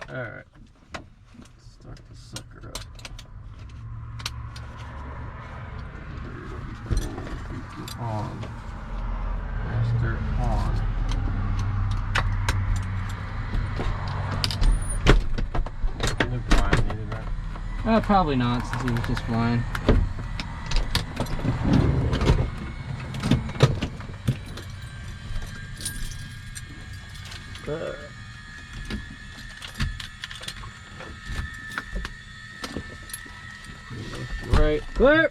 Alright. Start the sucker up. On. Master on. No flying needed, right? Probably not, since he was just flying. Right. Clear!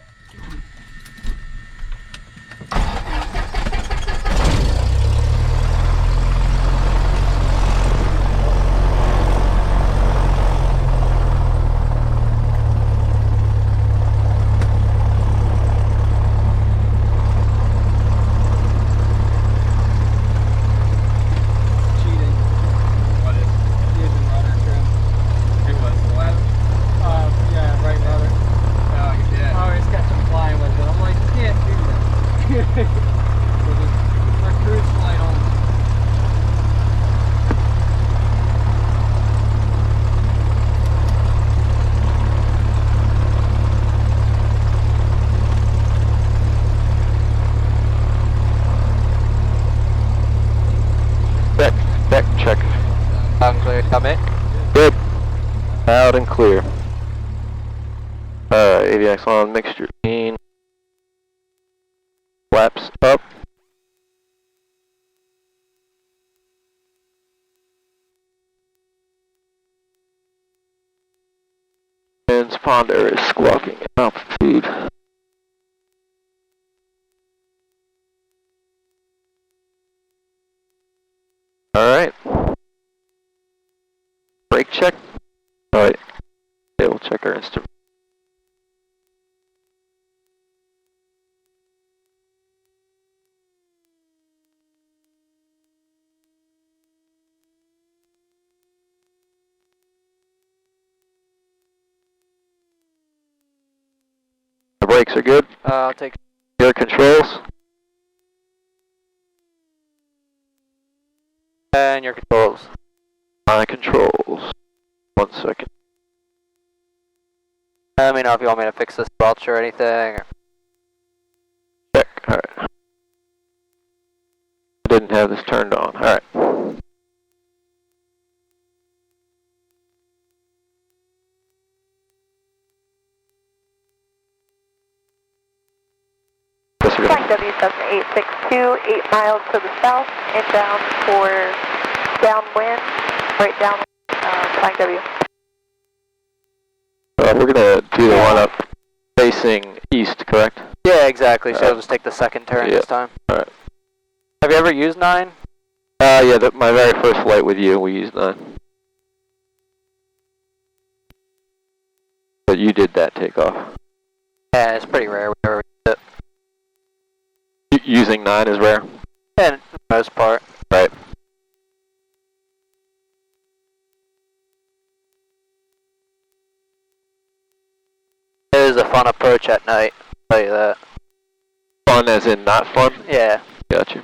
Check. Loud and clear, come in. Good. Loud and clear. AVX on, mixture clean. Flaps up. Transponder is squawking at altitude. Alright. Brake check. Alright. Okay, we'll check our instrument. The brakes are good. I'll take. Your controls. And your controls. My controls. 1 second. Let me know if you want me to fix this squelch or anything. Check. Alright. I didn't have this turned on. Alright. Flying W7862, 8 miles to the south, inbound for downwind, right down, flying W. We're gonna do the one up facing east, correct? Yeah, exactly. So I'll just take the second turn this time. Alright. Have you ever used 9? Yeah, my very first flight with you, we used 9. But you did that takeoff. Yeah, it's pretty rare we ever use it. Using 9 is rare? Yeah, for the most part. Right. It is a fun approach at night, I'll tell you that. Fun as in not fun? Yeah. Gotcha.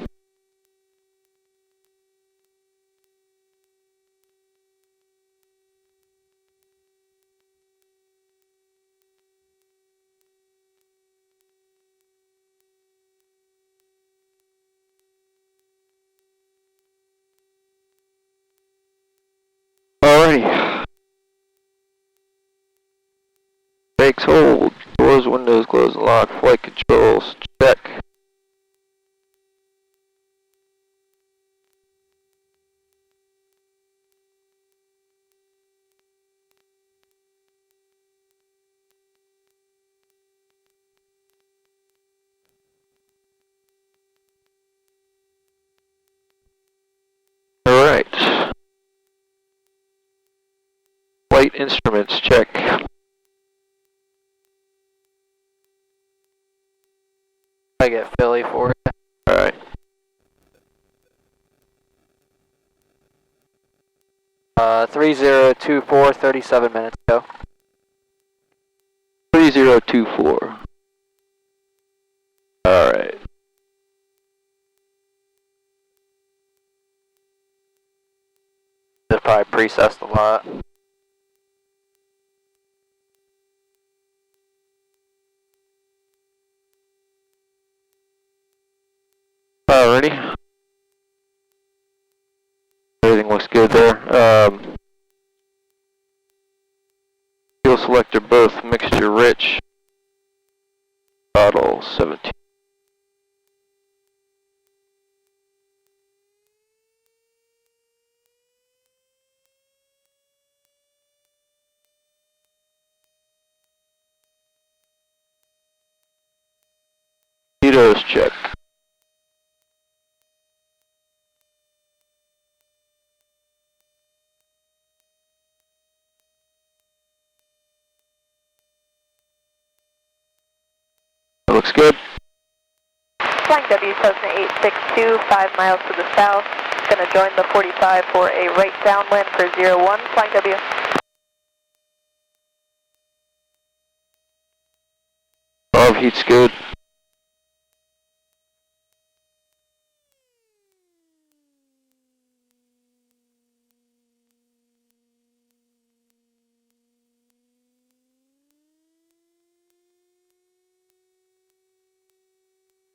Alrighty. Brakes hold. Doors, windows, close and lock. Flight controls, check. Alright. Flight instruments, check. I get Philly for it. Alright. 3024, 37 minutes ago. 3024. Alright. Just probably precessed a lot. good there. Fuel selector both mixture rich. Bottle 17. Speedos check. That looks good. Flying W Cessna 862, 5 miles to the south. Going to join the 45 for a right downwind for 01. Flying W. Above heat's good.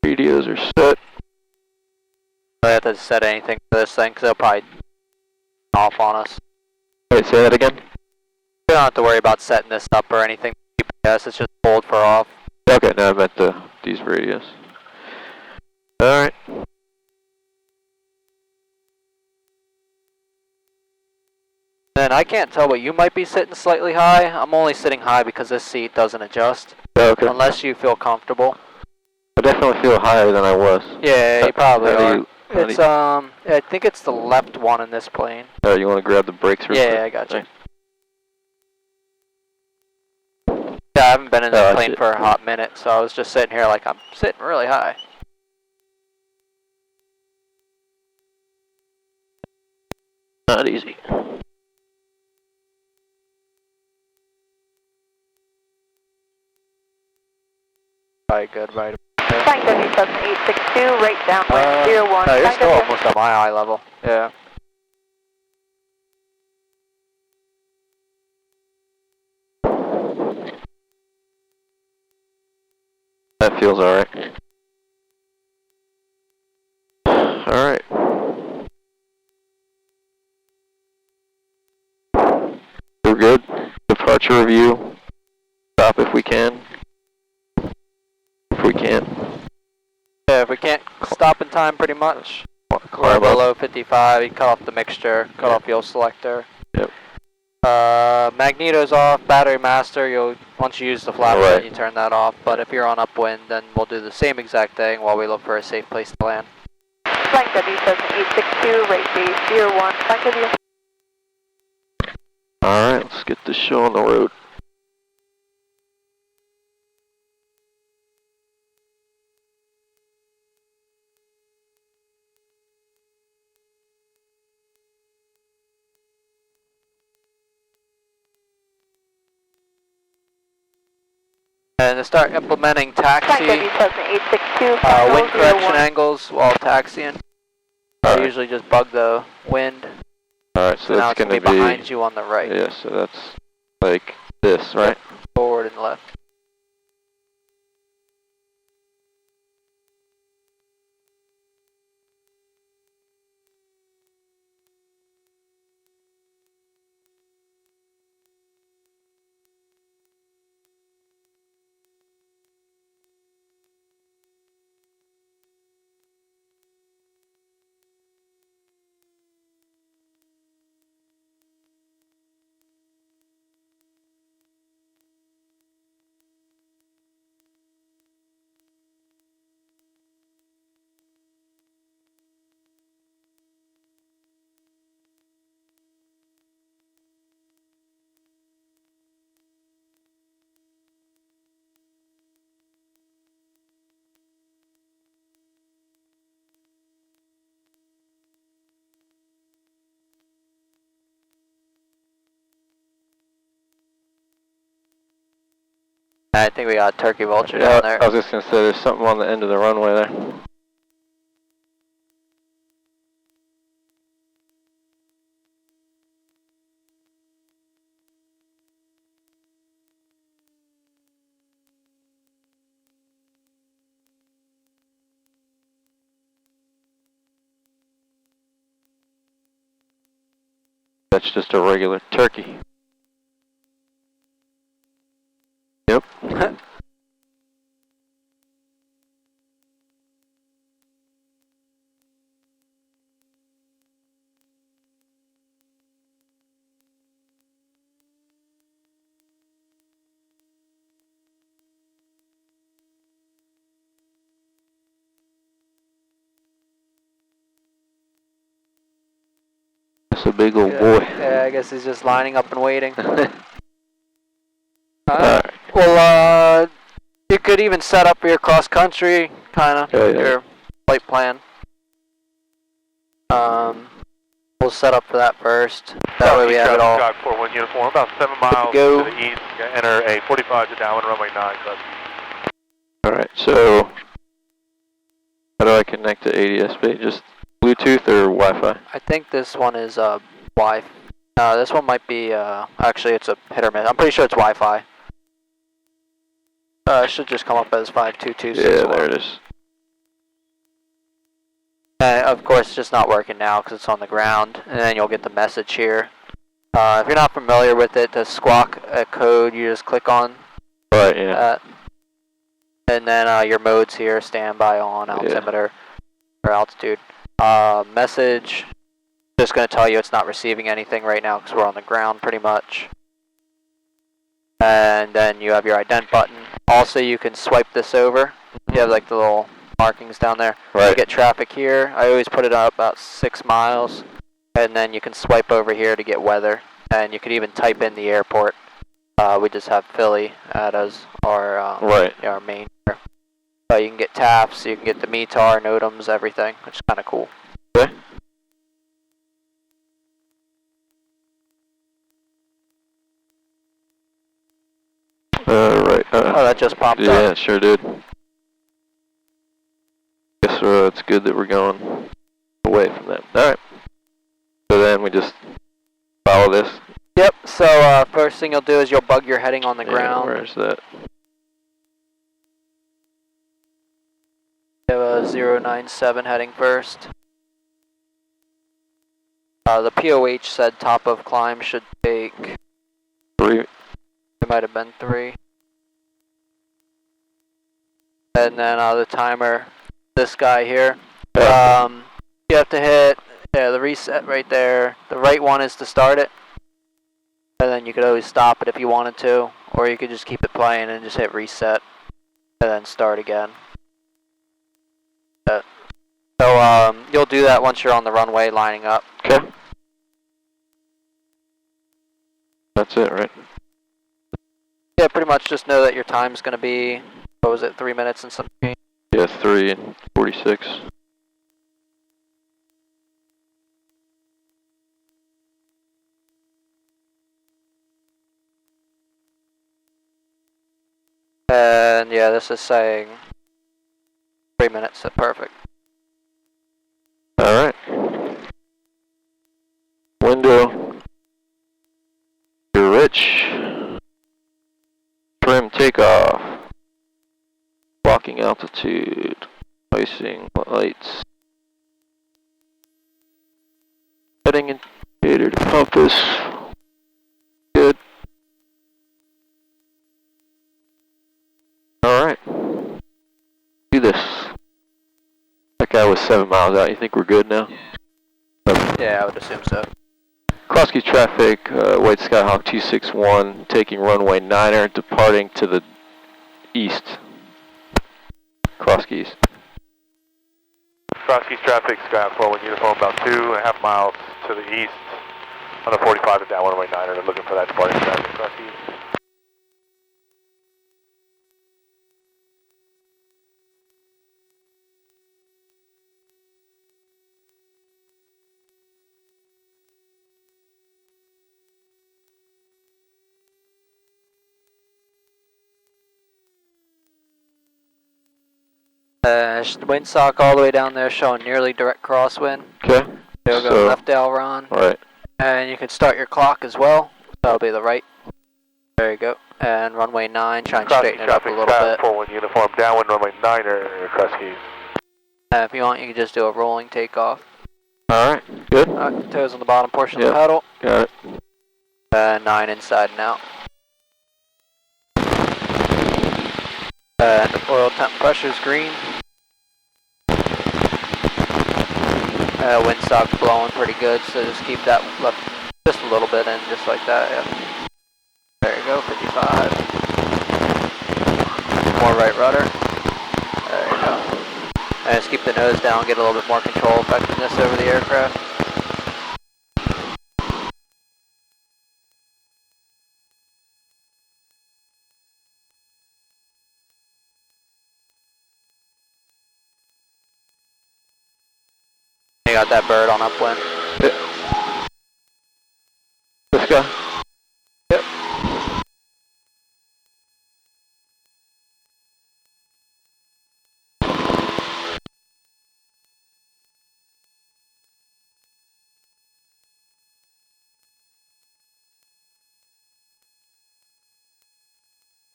Radios are set. I have to set anything for this thing because they'll probably off on us. Wait, say that again? You don't have to worry about setting this up or anything. GPS, it's just hold for off. Okay, now I meant these radios. Alright. Then I can't tell, but you might be sitting slightly high. I'm only sitting high because this seat doesn't adjust. Okay. Unless you feel comfortable. I definitely feel higher than I was. Yeah, you probably are. It's I think it's the left one in this plane. Oh, you want to grab the brakes real quick? Yeah, I got you. Yeah, I haven't been in this plane for a hot minute, so I was just sitting here like I'm sitting really high. Not easy. Probably good, right? Flying W Cessna 862, right downwind 01. No, you're Flying still W. almost at my eye level. Yeah. That feels alright. Alright. We're good. Departure review. Stop if we can. If we can't. Yeah, if we can't stop in time pretty much. We're below 55, you cut off the mixture, cut off fuel selector. Yep. Magneto's off, battery master, once you use the flap Right. you turn that off, but if you're on upwind, then we'll do the same exact thing while we look for a safe place to land. Flying W Cessna 862, right base 01. Flying W. Alright, let's get this show on the road. And to start implementing taxi, Flying W Cessna 862, wind correction 01. angles while taxiing. I usually just bug the wind. Alright, so now that's it's going to be be behind you on the right. Yeah, so that's like this, right? Forward and left. I think we got Turkey Vulture down there. I was just going to say there's something on the end of the runway there. That's just a regular turkey. Yep. That's a big old boy. Yeah, I guess he's just lining up and waiting. Alright. Well, you could even set up for your cross country, kind of, your flight plan. We'll set up for that first. That way we have it all. Sky 41 uniform, about 7 miles Go. to the east. Enter a 45 to downwind runway 9. Alright, so how do I connect to ADS-B? Just Bluetooth or Wi-Fi? I think this one is Wi-Fi. This one might be, actually it's a hit or miss. I'm pretty sure it's Wi-Fi. It should just come up as 52261. Yeah, there it is. Of course, it's just not working now because it's on the ground, and then you'll get the message here. If you're not familiar with it, the squawk code, you just click on Right, yeah. that. And then your modes here, standby on, altimeter, or altitude. Message, just going to tell you it's not receiving anything right now because we're on the ground pretty much. And then you have your ident button. Also, you can swipe this over. You have like the little markings down there. Right. You get traffic here. I always put it up about 6 miles. And then you can swipe over here to get weather. And you could even type in the airport. We just have Philly as our, our main here. You can get TAFs, you can get the METAR, NOTAMs, everything, which is kind of cool. Okay. Right. Oh, that just popped up. Yeah, it sure did. Guess it's good that we're going away from that. Alright. So then we just follow this. Yep, so first thing you'll do is you'll bug your heading on the ground. Where's that? You have a 097 heading first. The POH said top of climb should take 3. It might have been 3. And then the timer, this guy here. You have to hit the reset right there. The right one is to start it. And then you could always stop it if you wanted to. Or you could just keep it playing and just hit reset. And then start again. So you'll do that once you're on the runway lining up. Okay. That's it, right? Yeah, pretty much just know that your time's going to be, what was it, 3 minutes and some change? Yeah, 3 and 46. And yeah, this is saying 3 minutes, so perfect. Alright. Window. You're rich. Trim takeoff. Blocking altitude. Icing lights. Heading indicator to compass. Good. Alright. Do this. That guy was 7 miles out. You think we're good now? Yeah, I would assume so. Cross-key traffic, White Skyhawk 261, taking runway 9er, departing to the east. Cross-keys. Cross-keys traffic, Sky 41 uniform, about 2.5 miles to the east on the 45 to downwind runway 9er. They're looking for that departing traffic. Cross-keys. Windsock all the way down there showing nearly direct crosswind. Okay. You'll go left aileron. Alright. And you can start your clock as well. That'll be the right. There you go. And runway 9, try and straighten it up a little bit. 41 uniform, downwind runway 9er, cross keys. If you want, you can just do a rolling takeoff. Alright, good. Alright, toes on the bottom portion of Yep. the pedal. Got it. 9 inside and out. And oil temp pressure is green. Windsock's blowing pretty good, so just keep that left just a little bit in, just like that. Yeah. There you go, 55. More right rudder. There you go. And just keep the nose down, get a little bit more control effectiveness over the aircraft. You got that bird on upwind. Yep. This guy? Yep.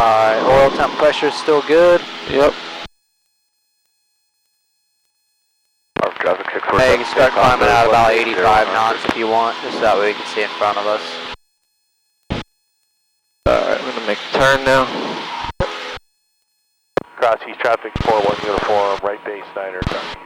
Alright, oil temp pressure is still good. Yep. Our traffic 6. Hey, you can start climbing out about 85 knots if you want, just that way we can see in front of us. Alright, I'm gonna make a turn now. Cross East traffic 41 uniform, right base Niner, cross East.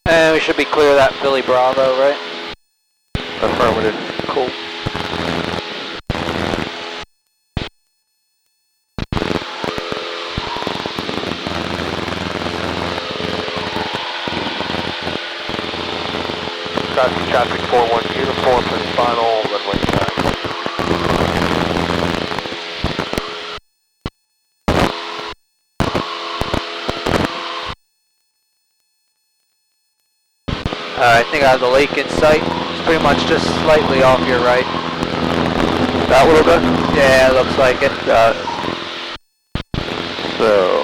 And we should be clear of that Philly Bravo, right? Affirmative. Cool. Cross East traffic 41 uniform for the final runway 9. I think I have the lake in sight. It's pretty much just slightly off your right. That little bit? Yeah, it looks like it. Got it. So,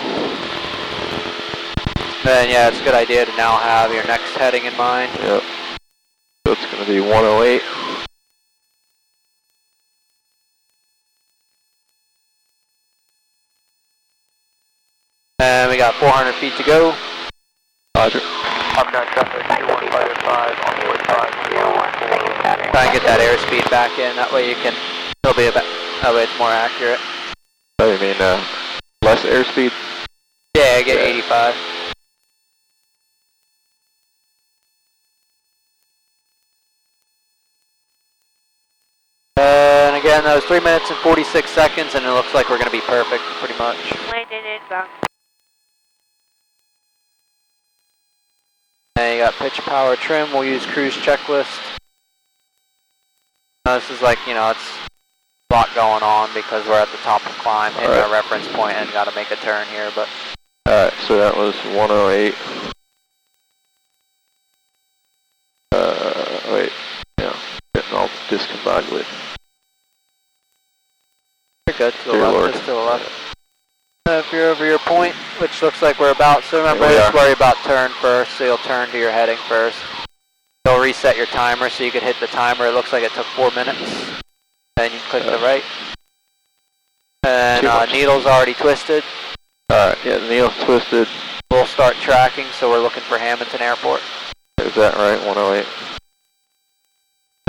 And yeah, it's a good idea to now have your next heading in mind. yep. So it's gonna be 108. And we got 400 feet to go. Roger. I'm not traffic 21505 on the way 5. Try and get that airspeed back in. That way you can. It'll be that way it's more accurate. Oh, you mean less airspeed? Yeah, get Yeah. 85. And again, that was 3 minutes and 46 seconds, and it looks like we're going to be perfect, pretty much. Landed inbound. And you got pitch, power, trim. We'll use cruise checklist. This is like, you know, it's a lot going on because we're at the top of the climb, hitting our reference point, and got to make a turn here. But Alright, so that was 108. Wait. Yeah. Getting all discombobulated. you're good. To the Dear left, Lord. just to the left. If you're over your point, which looks like we're about, so remember, Here we just are. worry about turn first, so you'll turn to your heading first. You'll reset your timer so you can hit the timer. It looks like it took 4 minutes. Then you click the right. And Too much. needle's already twisted. Alright, yeah, the needle's twisted. We'll start tracking, so we're looking for Hamilton Airport. Is that right? 108.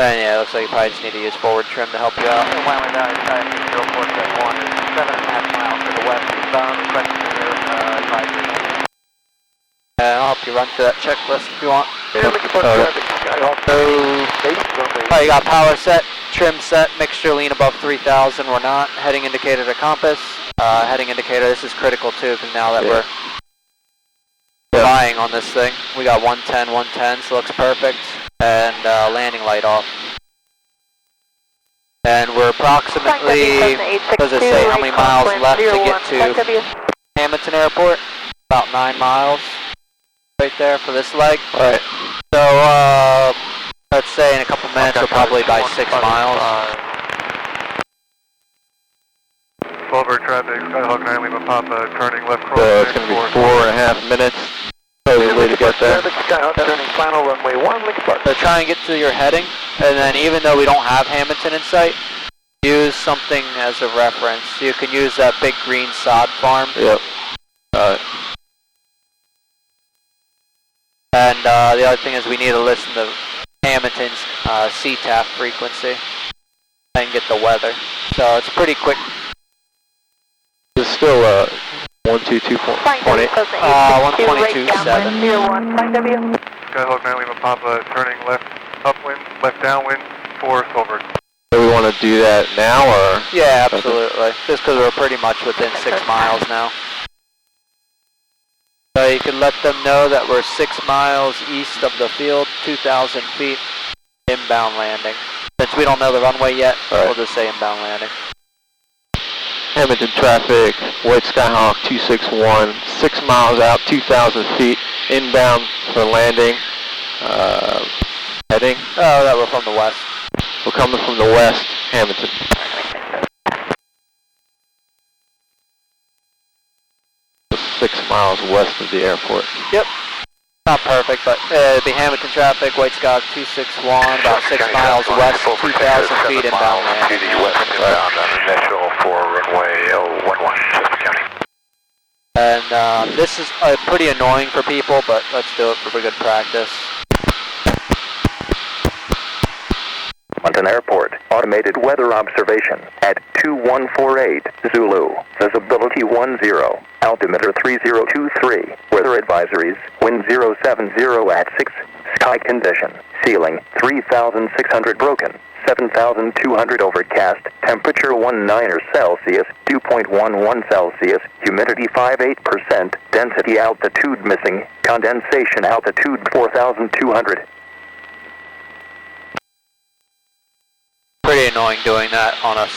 And yeah, it looks like you probably just need to use forward trim to help you out. Wyoming Valley traffic 0471 is 7.5 miles to the west eastbound, requesting advisory. And I'll help you run through that checklist if you want. Yeah, looking for traffic. Alright, you got power set, trim set, mixture lean above 3,000. We're not. Heading indicator to compass. Heading indicator, this is critical too, because now that we're relying on this thing. We got 110, 110, so looks perfect. And landing light off. And we're approximately, what does it say, how many miles left to get to Hamilton Airport? About 9 miles. Right there for this leg. Alright. So, let's say in a couple minutes we're probably by 6 miles. 12 traffic, Skyhawk 9 Lima Papa, turning left cross. So it's going to be 4.5 minutes supposedly to get there. Skyhawk turning final runway 1, Lincoln Park. So try and get to your heading, and then even though we don't have Hamilton in sight, use something as a reference. You can use that big green sod farm. Yep. And the other thing is we need to listen to Hamilton's CTAF frequency and get the weather. So it's pretty quick. It's still 122.8. 122.7. Skyhawk 9 Lima Papa, turning left upwind, left downwind, 4 Silver. Do we want to do that now or? Yeah, absolutely. Just because we're pretty much within 6 miles now. So you can let them know that we're 6 miles east of the field, 2,000 feet, inbound landing. Since we don't know the runway yet, we'll just say inbound landing. Hamilton traffic, White Skyhawk 261, 6 miles out, 2,000 feet, inbound for landing. Heading? Oh, that we're from the west. We're coming from the west, Hamilton. 6 miles west of the airport. Yep. Not perfect, but it'd be Hamilton traffic, White Sky 261, about 6 miles west, 2,000 feet inbound landing. To the west inbound on initial for runway 11, Chester County. And this is pretty annoying for people, but let's do it for good practice. Mountain Airport, automated weather observation at 2148 Zulu, visibility 10, altimeter 3023, weather advisories, wind 070 at 6, sky condition, ceiling 3,600 broken, 7,200 overcast, temperature 19 Celsius, 2.11 Celsius, humidity 58%, density altitude missing, condensation altitude 4,200. Pretty annoying doing that on a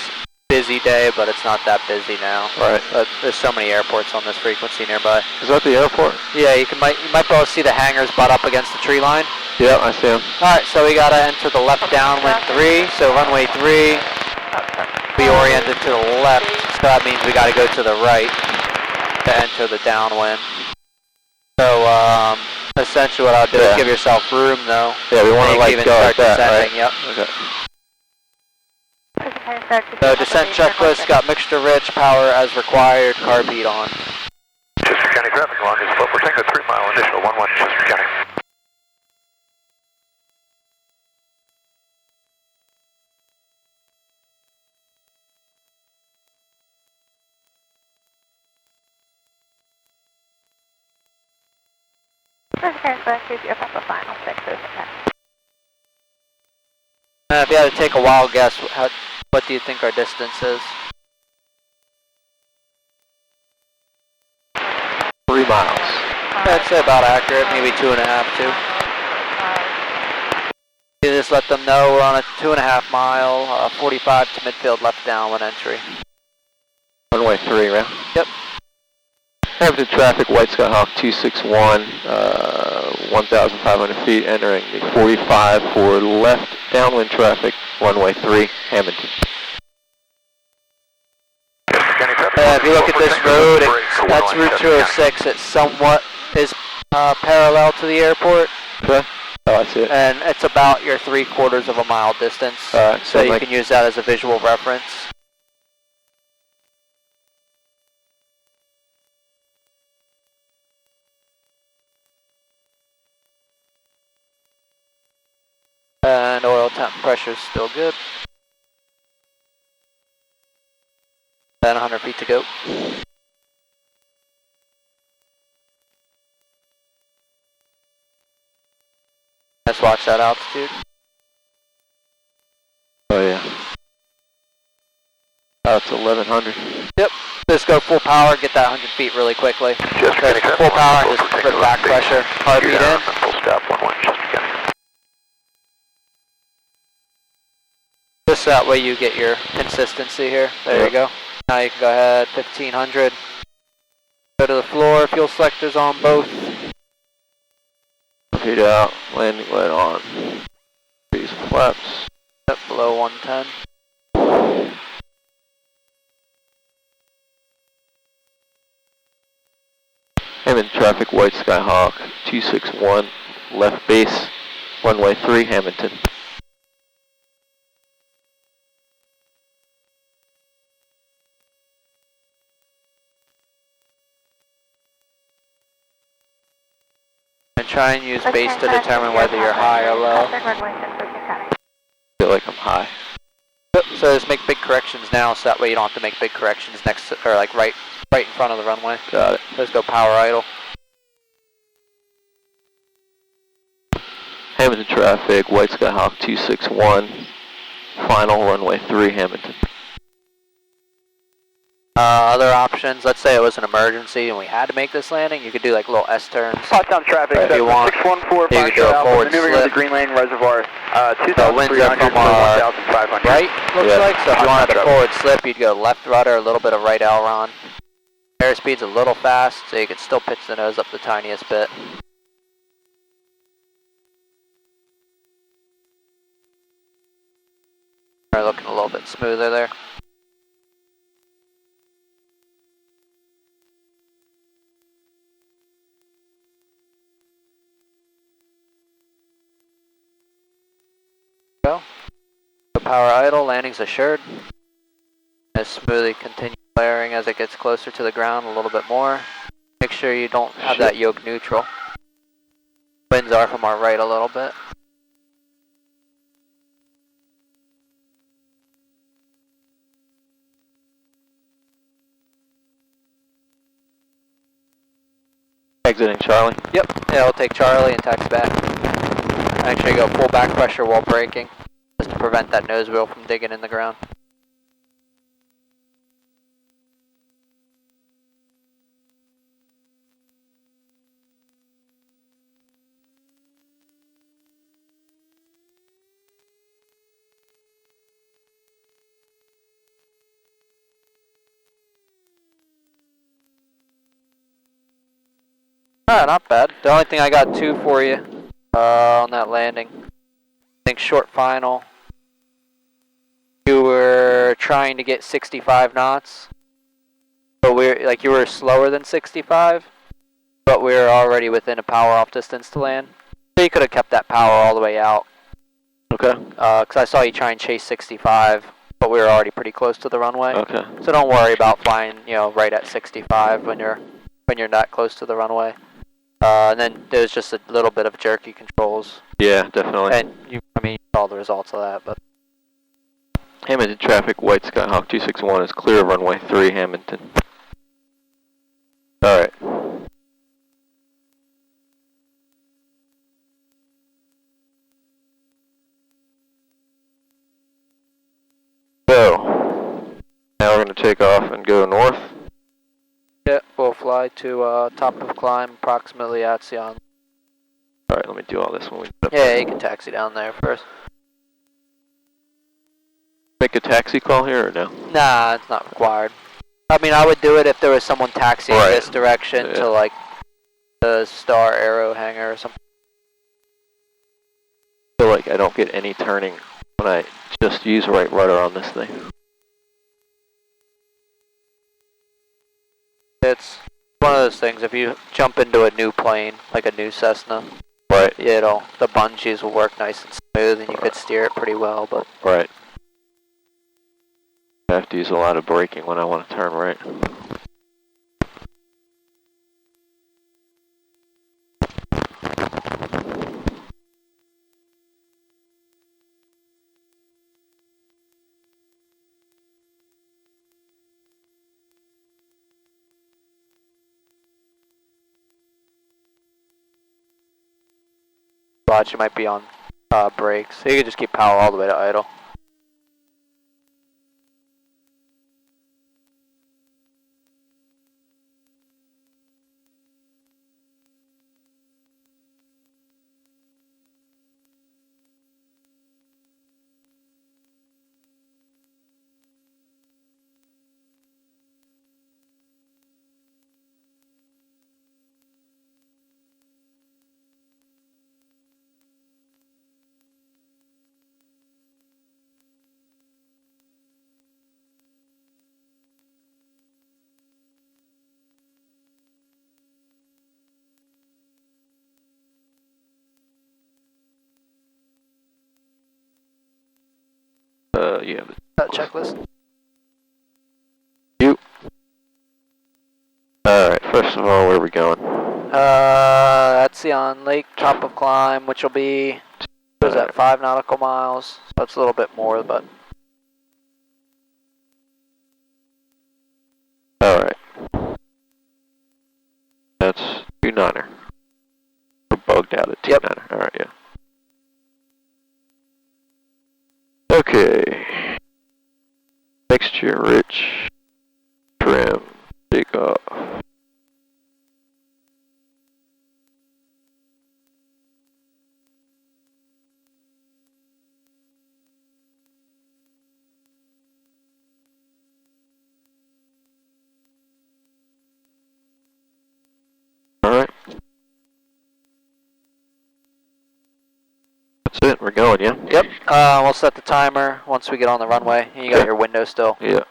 busy day, but it's not that busy now. Right. There's so many airports on this frequency nearby. Is that the airport? Yeah, you might be able to see the hangars butt up against the tree line. Yeah, I see them. Alright, so we gotta enter the left downwind 3, so runway 3, be oriented to the left, so that means we gotta go to the right to enter the downwind. So, essentially what I'll do is give yourself room though. Yeah, we want to like go like that, right? Yep. Okay. So descent checklist, got mixture rich, power as required, car beat on. Chester County traffic along is what we're taking a 3 mile initial 11 Chester County. If you had to take a wild guess, what do you think our distance is? 3 miles. I'd say about accurate, maybe 2.5, 2. You just let them know we're on a 2.5 mile, 45 to midfield left downwind entry. Runway 3, right? Yep. Hamilton traffic, White Skyhawk 261, 1,500 feet, entering the 45 for left downwind traffic, runway 3, Hamilton. If you look at this road, that's Route 206. It somewhat is parallel to the airport. Okay. Oh, I see it. And it's about your 3/4 of a mile distance. Alright, so you can use that as a visual reference. And oil temp pressure is still good. And 100 feet to go. Let's watch that altitude. Oh yeah. Oh, it's 1100. Yep. Just go full power, get that 100 feet really quickly. Chester County Full power and just put back pressure. Heartbeat in. Full stop 11 Chester County. Just that way you get your consistency here. There you go. Now you can go ahead, 1500. Go to the floor, fuel selectors on both. Feet out, landing light on. These flaps. Up below 110. traffic, White Skyhawk 261, left base, runway 3, Hamilton. And try and use base to determine whether you're high or low. I feel like I'm high. So just make big corrections now, so that way you don't have to make big corrections next to, or like right in front of the runway. Got it. Let's go power idle. Hamilton traffic, White Skyhawk 261, final runway 3, Hamilton. Other options, let's say it was an emergency and we had to make this landing, you could do like little S-turns. Hottown traffic, If you want, 614, you could do a forward maneuvering slip. over the Green Lane Reservoir, The winds are 2,300 from to 1,500. right, looks Yeah. like, so if you wanted a Hottown forward slip, you'd go left rudder, a little bit of right aileron. Airspeed's a little fast, so you could still pitch the nose up the tiniest bit. Are looking a little bit smoother there. Go. Power idle, landing's assured. As smoothly continue flaring as it gets closer to the ground a little bit more. Make sure you don't have that yoke neutral. Winds are from our right a little bit. Exiting Charlie. Yep, yeah, we'll take Charlie and taxi back. Actually go full back pressure while braking, just to prevent that nose wheel from digging in the ground. Not bad. The only thing I got 2 for you on that landing. I think short final. You were trying to get 65 knots, but you were slower than 65, but we were already within a power off distance to land. So you could have kept that power all the way out. Okay. Because I saw you try and chase 65, but we were already pretty close to the runway. Okay. So don't worry about flying, right at 65 when you're not close to the runway. And then there's just a little bit of jerky controls. Yeah, definitely. And you saw the results of that, but Hamilton traffic, White Skyhawk 261 is clear of runway 3, Hamilton. Alright. So, now we're going to take off and go north. yeah, we'll fly to top of climb approximately at Sion. Alright, let me do all this when we Yeah, you can taxi down there first. make a taxi call here or no? Nah, it's not required. I mean, I would do it if there was someone taxiing Right. this direction to like the Star Arrow hangar or something. I feel like I don't get any turning when I just use right rudder on this thing. It's one of those things, if you jump into a new plane, like a new Cessna, Right. the bungees will work nice and smooth and you could steer it pretty well, but Right. I have to use a lot of braking when I want to turn right. watch, you might be on brakes. So you can just keep power all the way to idle. Yeah. Checklist. You. Alright, first of all, where are we going? That's the on Lake top of climb, which will be, what is that, 5 nautical miles? So that's a little bit more, but. Alright. That's 2-9er. We're bugged out at 2-9er. Yep. Alright, yeah. Okay. Mixture rich. Trim. Take off. Alright. That's it, we're going, yeah? Yep. We'll set the timer once we get on the runway. You got your window still. Yeah.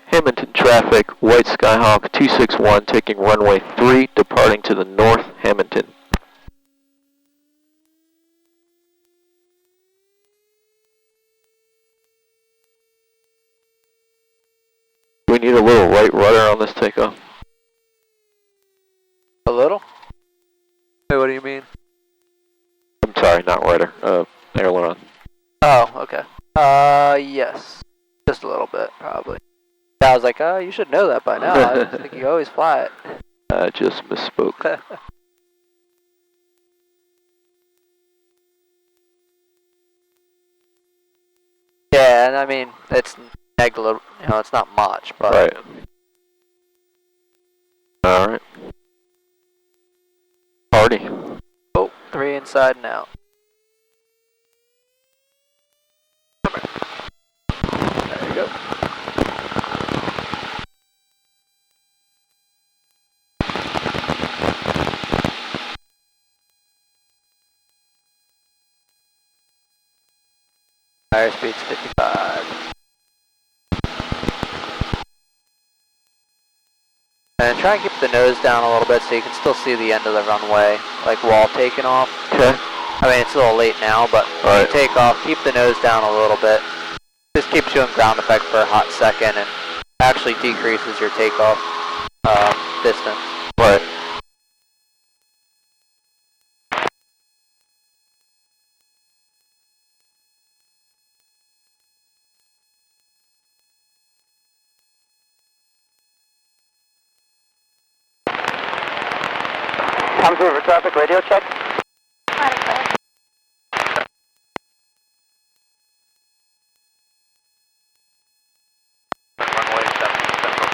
Hamilton traffic, White Skyhawk 261 taking runway 3, departing to the north, Hamilton. We need a little right rudder on this takeoff. A little? Wait, what do you mean? I'm sorry, not rudder, aileron. Oh, okay. Yes. Just a little bit, probably. I was like, oh, you should know that by now. I think you always fly it. I just misspoke. Yeah, and I mean, it's negligible, you know, it's not much, but. Right. Alright. Party. Oh, 3 inside and out. There you go. Higher speed's 55. And try and keep the nose down a little bit so you can still see the end of the runway, like while taking off. Okay. I mean, it's a little late now, but when you take off, keep the nose down a little bit. Just keeps you in ground effect for a hot second and actually decreases your takeoff distance. Right. Tom's River traffic, radio check. Runway 7 Central.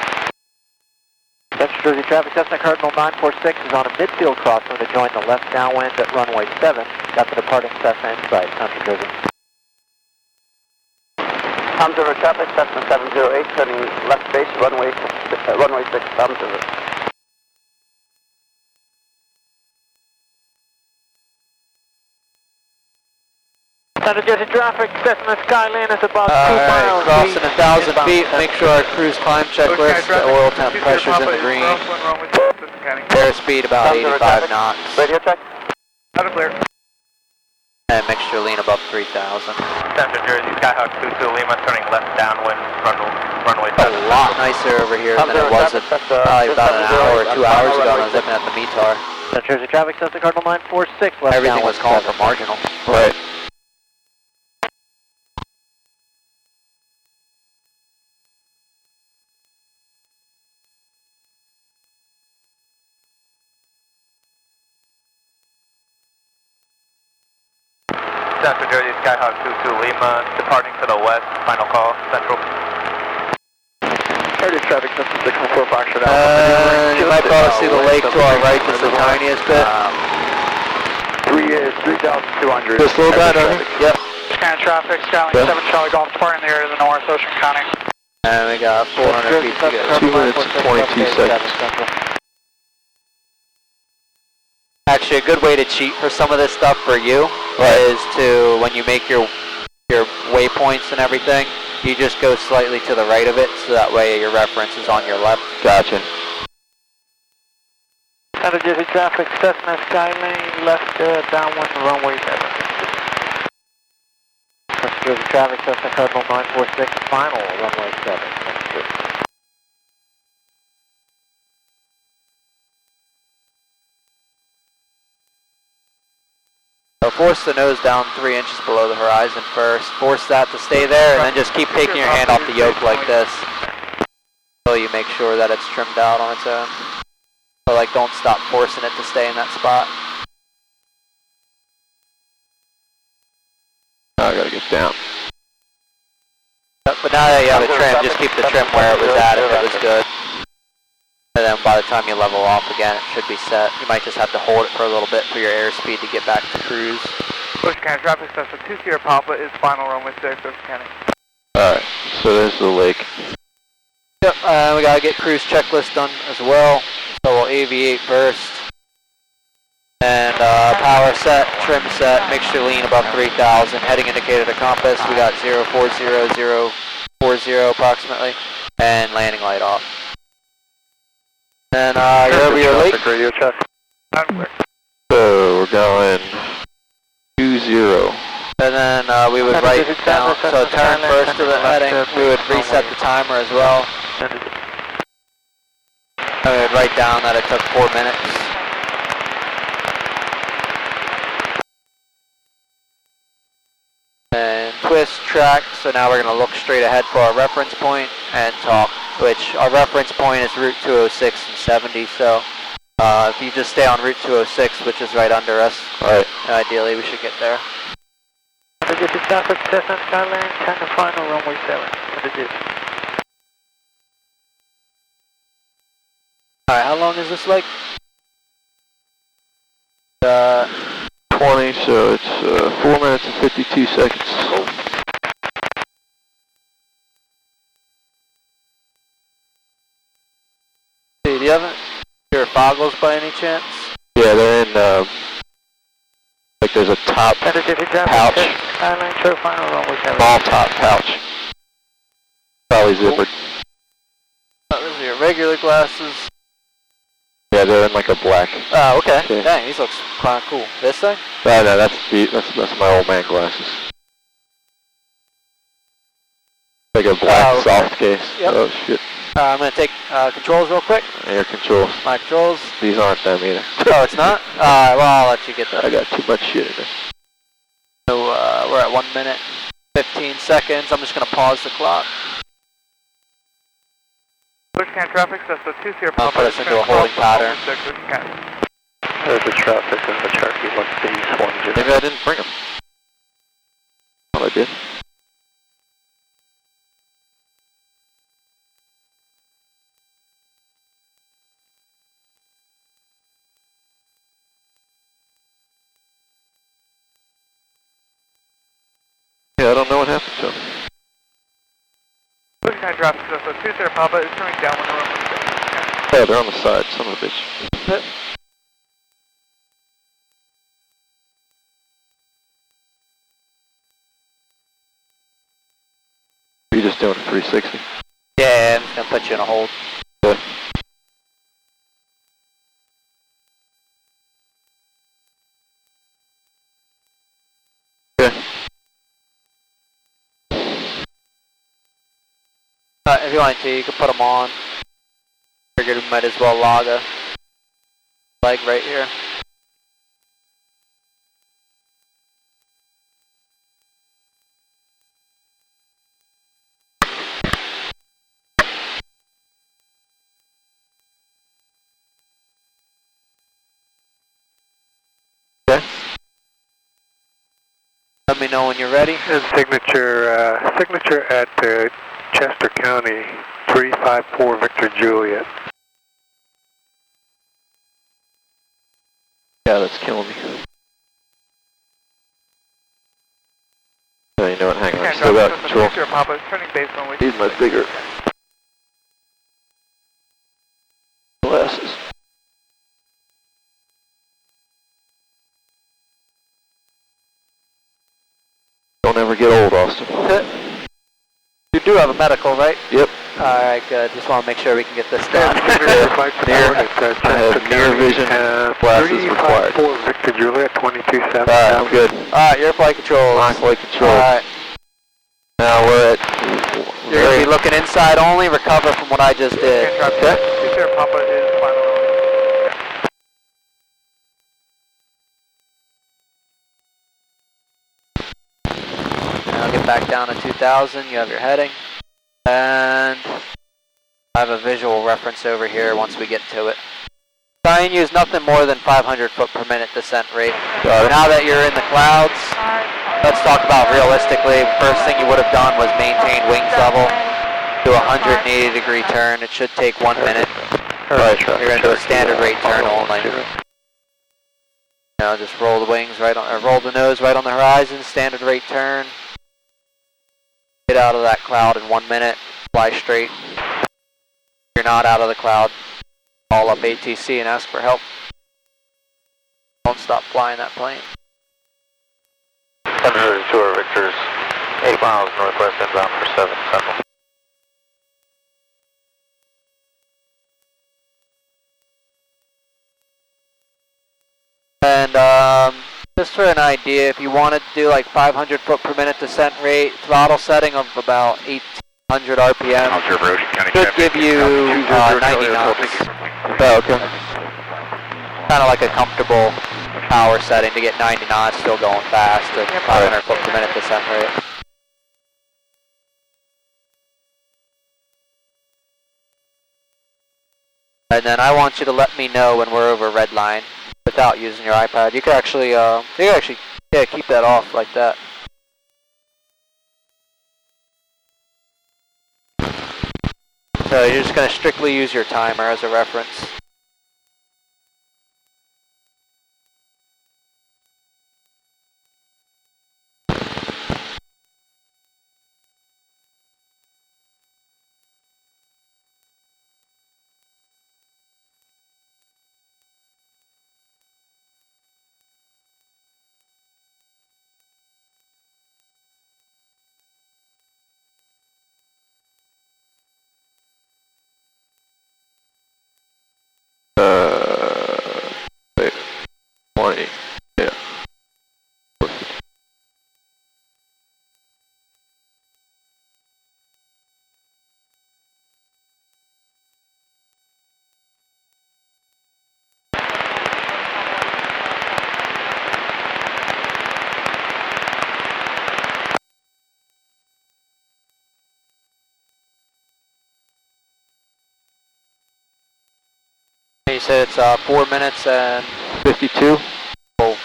Central Jersey traffic, Cessna Cardinal 946 is on a midfield crossing to join the left downwind at runway 7. Got the departing Cessna in sight, Central Jersey. Tom's River traffic, Cessna 708, turning left base, runway 6, Tom's River. Central Jersey traffic, Cessna Skyline is about 2 miles. Crossing 1,000 feet, make sure our cruise climb checklist, oil temp pressure's in the green. Airspeed about 85 knots. Radio check. Out of clear. And mixture lean above 3,000. Central Jersey, Skyhawk 22 Lima, turning left downwind, runway 7. A lot nicer over here than it was probably about an hour or 2 hours ago when I was looking at the METAR. Central Jersey traffic, Cessna Cardinal 946. Everything was calling for marginal. Right. Central Jersey, Skyhawk 22 Lima, departing to the west, final call, Central. Heritage traffic, Cessna 614 Foxtrot You might be able to see the lake to our right just the tiniest bit. 3,200. Just a little bit, Yep. Scan traffic, Skyline 7 Charlie Golf departing the area to the north, Ocean County. And we got 400 feet to go. 2 minutes and 22 seconds. Actually, a good way to cheat for some of this stuff for you is to, when you make your waypoints and everything, you just go slightly to the right of it, so that way your reference is on your left. Gotcha. Center Jersey traffic, Cessna Skylane, left downwind runway 7. Center Jersey traffic, Cessna Cardinal 946, final runway 7. Next trip. So force the nose down 3 inches below the horizon first. Force that to stay there, and then just keep taking your hand off the yoke like this until you make sure that it's trimmed out on its own. So like, don't stop forcing it to stay in that spot. I gotta get down. But now that you have it trimmed, just keep the trim where it was at if it was good. And then by the time you level off again, it should be set. You might just have to hold it for a little bit for your airspeed to get back to cruise. Ocean County traffic, Cessna 2 Sierra Papa is final runway 6, Ocean County. Alright, so there's the lake. Yep, we gotta get cruise checklist done as well. So we'll aviate first. And power set, trim set, make sure lean above 3,000. Heading indicator to compass, we got 040040 approximately. And landing light off. And you're over your lake. Radio check. So we're going 20. And then we would write down, so turn first to the heading. We would reset the timer as well. And we would write down that it took 4 minutes. And twist track, so now we're going to look straight ahead for our reference point and talk, which our reference point is Route 206 and 70, so if you just stay on Route 206, which is right under us, ideally we should get there. Jersey traffic, Cessna Skylane, kind of final runway 7. Alright, how long is this lake? 20, so it's 4 minutes and 52 seconds. Do you have your foggles by any chance? Yeah, they're in, like there's a top pouch. Small top pouch. Probably zippered. Those are your regular glasses. Yeah, they're in like a black. Oh, okay. Okay. Dang, these looks kind of cool. This thing? No, that's my old man glasses. Like a black soft case. Yep. Oh shit. I'm going to take controls real quick. Air controls. My controls. These aren't them either. Oh, it's not? Alright, well, I'll let you get that. I got too much shit in there. So, we're at 1 minute, 15 seconds. I'm just going to pause the clock. Ocean County traffic, Cessna 2 Sierra I'll Papa. put us into a holding pattern. There's the traffic in the Cherokee 1 Maybe I didn't bring them. Thought I did. Yeah, I don't know what happened to them. Ocean County traffic, Cessna 2 Sierra Papa is turning downwind runway 6. Yeah, they're on the side, son of a bitch. Yep. You're just doing a 360. Yeah, I'm just going to put you in a hold. Yeah. Okay. If you want to, you can put them on. Figured we might as well log a leg right here. Okay. Let me know when you're ready. And signature at Chester County, 354 Victor Juliet. Yeah, that's killing me. Oh, you know what? Hang on. I still got control. Papa is turning base runway 6. Need my bigger glasses. Don't ever get old, Austin. You do have a medical, right? Yep. Alright, good. Just want to make sure we can get this done. Near vision glasses required. Victor Juliet 227. Alright, good. Alright, your flight control. My flight control. Alright. Now we're at... You're going to be looking inside only, recover from what I just did. Okay. 2 Sierra Papa is final. Now get back down to 2000, you have your heading. And I have a visual reference over here once we get to it. Try and use nothing more than 500 foot per minute descent rate. Now that you're in the clouds, let's talk about realistically. First thing you would have done was maintain wings level. Do a 180-degree turn. It should take 1 minute. You're going to do a standard rate turn only. Now just roll the wings right on, or roll the nose right on the horizon. Standard rate turn. Get out of that cloud in 1 minute. Fly straight. If you're not out of the cloud, call up ATC and ask for help. Don't stop flying that plane. 1032 Victor's 8 miles northwest inbound for 7 Central. And just for an idea, if you wanted to do like 500 foot per minute descent rate, throttle setting of about 1800 RPM should give you 90 knots. Oh, okay. Kind of like a comfortable power setting to get 90 knots, still going fast at 500 foot per minute descent rate. And then I want you to let me know when we're over red line without using your iPad. You can actually, keep that off like that. So you're just going to strictly use your timer as a reference. Wait. 20. Yeah. You said it's 4 minutes and 52. oh.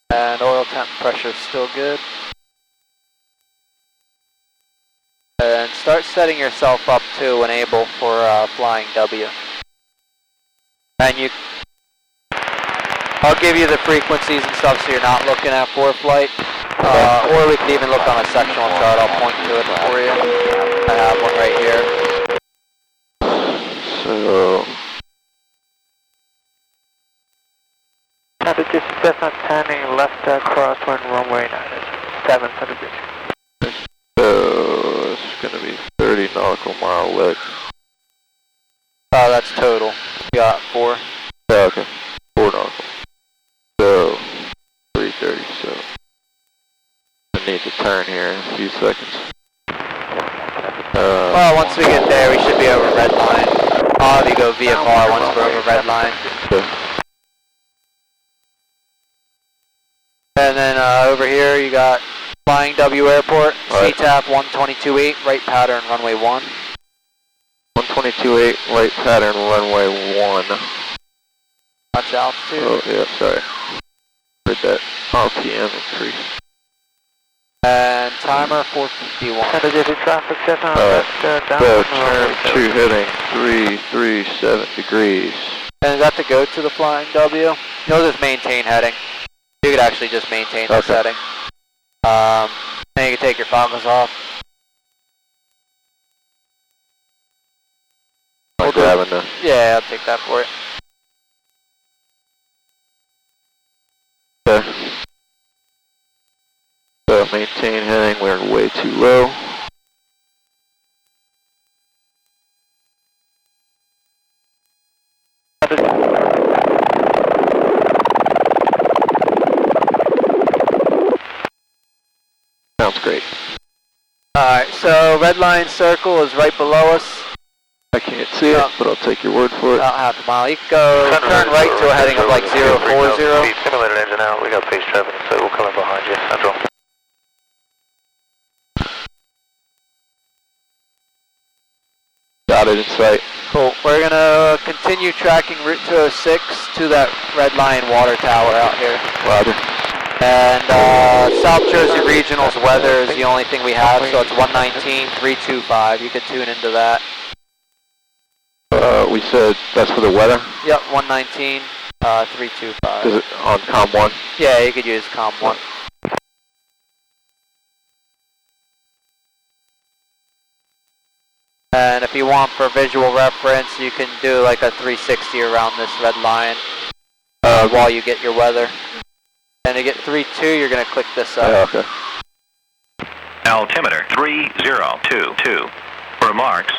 And oil temp pressure is still good. And start setting yourself up to enable for flying W. And I'll give you the frequencies and stuff so you're not looking at for flight. Or we could even look on a sectional chart. I'll point to it for you. I have one right here. So... This is Cessna 10 left crosswind runway 7 centimeters. So it's going to be 30 nautical mile legs. That's total. You got 4. Yeah, okay. 4 nautical. So 330. So I need to turn here in a few seconds. Well, once we get there, we should be over red line. I'll have you go VFR once we're over red line. And then over here, you got Flying W Airport, CTAP 122.8, right pattern, runway 1. 122.8, right pattern, runway 1. Watch altitude. Oh, yeah, sorry. Heard that RPM increase. And timer 451. Traffic, So turn to heading 337 degrees. And is that to go to the Flying W? You'll just maintain heading. You could actually just maintain the setting. Then you can take your goggles off. Like grabbing the... Yeah, I'll take that for it. maintain heading, we're way too low. Sounds great. Alright, so red line circle is right below us. I can't see it, but I'll take your word for it. About half a mile. You can go turn right to a heading of like 040. Simulated engine out, we got face traffic, so we'll come in behind you, Central. Got it in sight. Cool. We're gonna continue tracking Route 206 to that red line water tower out here. Roger. And South Jersey Regional's weather is the only thing we have, so it's 119.325. You could tune into that. We said that's for the weather? Yep, 119.325. Is it on COM 1? Yeah, you could use COM 1. And if you want for visual reference, you can do like a 360 around this red line while you get your weather. And to get 3.2, you're going to click this up. Yeah, okay. Altimeter 3022. Remarks.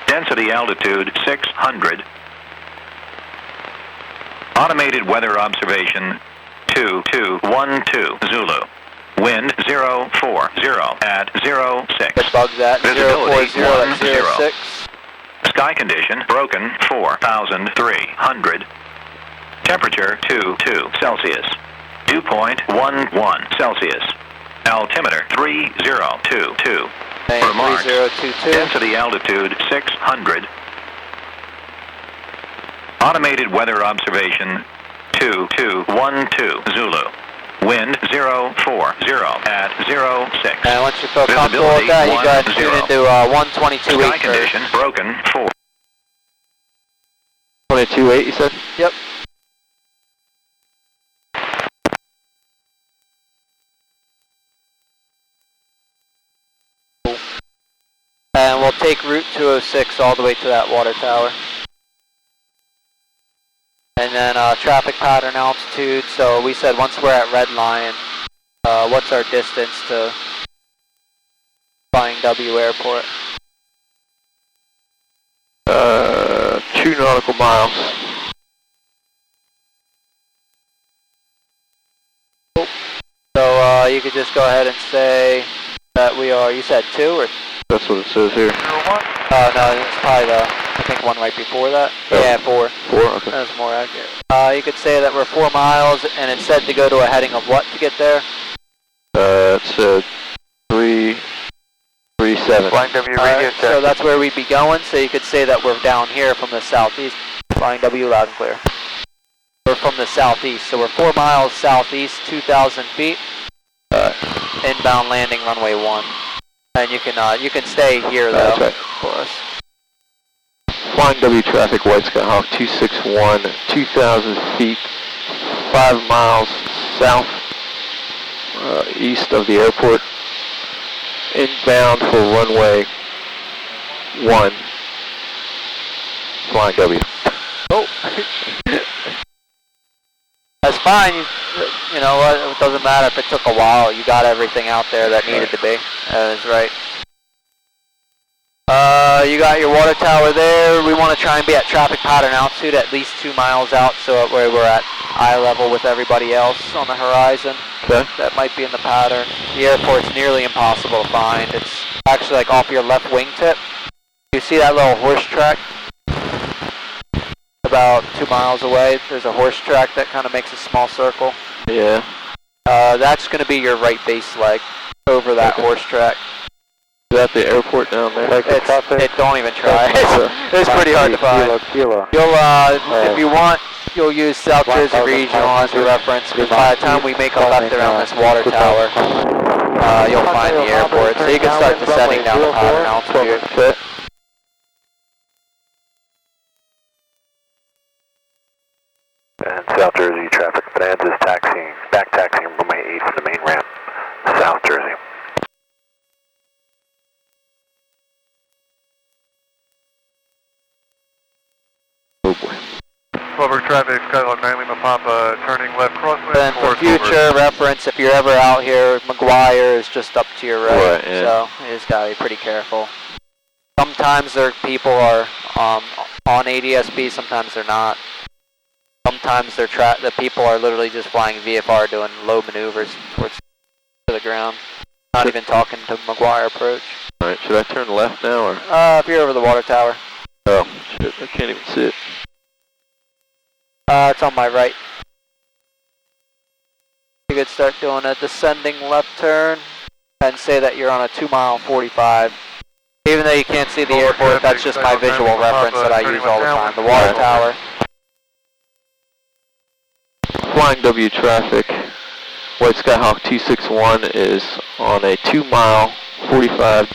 Density altitude 600. Automated weather observation 2212 Zulu. Wind 040 at 06. Good bugs at Visibility 040 at 10. 06. Sky condition broken 4,300. Temperature 22 Celsius. Dew point 11 Celsius. Altimeter 3022. Remarks. 3022. Density altitude 600. Automated weather observation 2212 Zulu. Wind 040 at 06. And once you feel comfortable with that, you got to tune into 122.8. Sky condition broken 4. 22.8 you said? Yep. And we'll take Route 206 all the way to that water tower. And then traffic pattern altitude. So we said once we're at Red Lion, what's our distance to Flying W Airport? 2 nautical miles. Cool. So you could just go ahead and say that we are, you said 2 or? That's what it says here. Oh no, it's probably the, I think one right before that. Oh. Yeah, 4. 4, okay. That's more accurate. You could say that we're 4 miles, and it said to go to a heading of what to get there? It said 337. Flying W radio check. So that's where we'd be going, so you could say that we're down here from the southeast. Flying W loud and clear. We're from the southeast, so we're 4 miles southeast, 2,000 feet. Inbound landing runway 1. And you can stay here though. That's right. Of course. Flying W traffic, White Sky Hawk 261, 2,000 feet, 5 miles south, east of the airport, inbound for runway 1, Flying W. Oh. That's fine. You know what? It doesn't matter if it took a while. You got everything out there that needed to be. That's right. You got your water tower there. We want to try and be at traffic pattern altitude at least 2 miles out, so that way we're at eye level with everybody else on the horizon. Okay. That might be in the pattern. The airport's nearly impossible to find. It's actually like off your left wingtip. You see that little horse track? About 2 miles away, there's a horse track that kind of makes a small circle. Yeah. That's going to be your right base leg over that horse track. Is that the airport down there? Don't even try. It's pretty hard to find. You'll, if you want, you'll use South Jersey Regional as your reference, because by the time we make a left around this water tower, you'll find the airport. So you can start descending down the pattern altitude. And South Jersey traffic, Bonanza's taxiing, back taxiing runway 8 for the main ramp, South Jersey. Oh boy. Clover traffic, Skyhawk 9 Lima Papa, turning left crosswind. Then for future reference, if you're ever out here, McGuire is just up to your right. Right, yeah. So you just gotta be pretty careful. Sometimes people are on ADSB, sometimes they're not. Sometimes the people are literally just flying VFR doing low maneuvers towards to the ground. Not even talking to McGuire approach. Alright, should I turn left now or? If you're over the water tower. Oh, shit, I can't even see it. It's on my right. You could start doing a descending left turn and say that you're on a 2 mile 45. Even though you can't see the airport, that's just my visual reference that I use all the time. The water tower. Flying W traffic. White Skyhawk 261 is on a 2 mile 45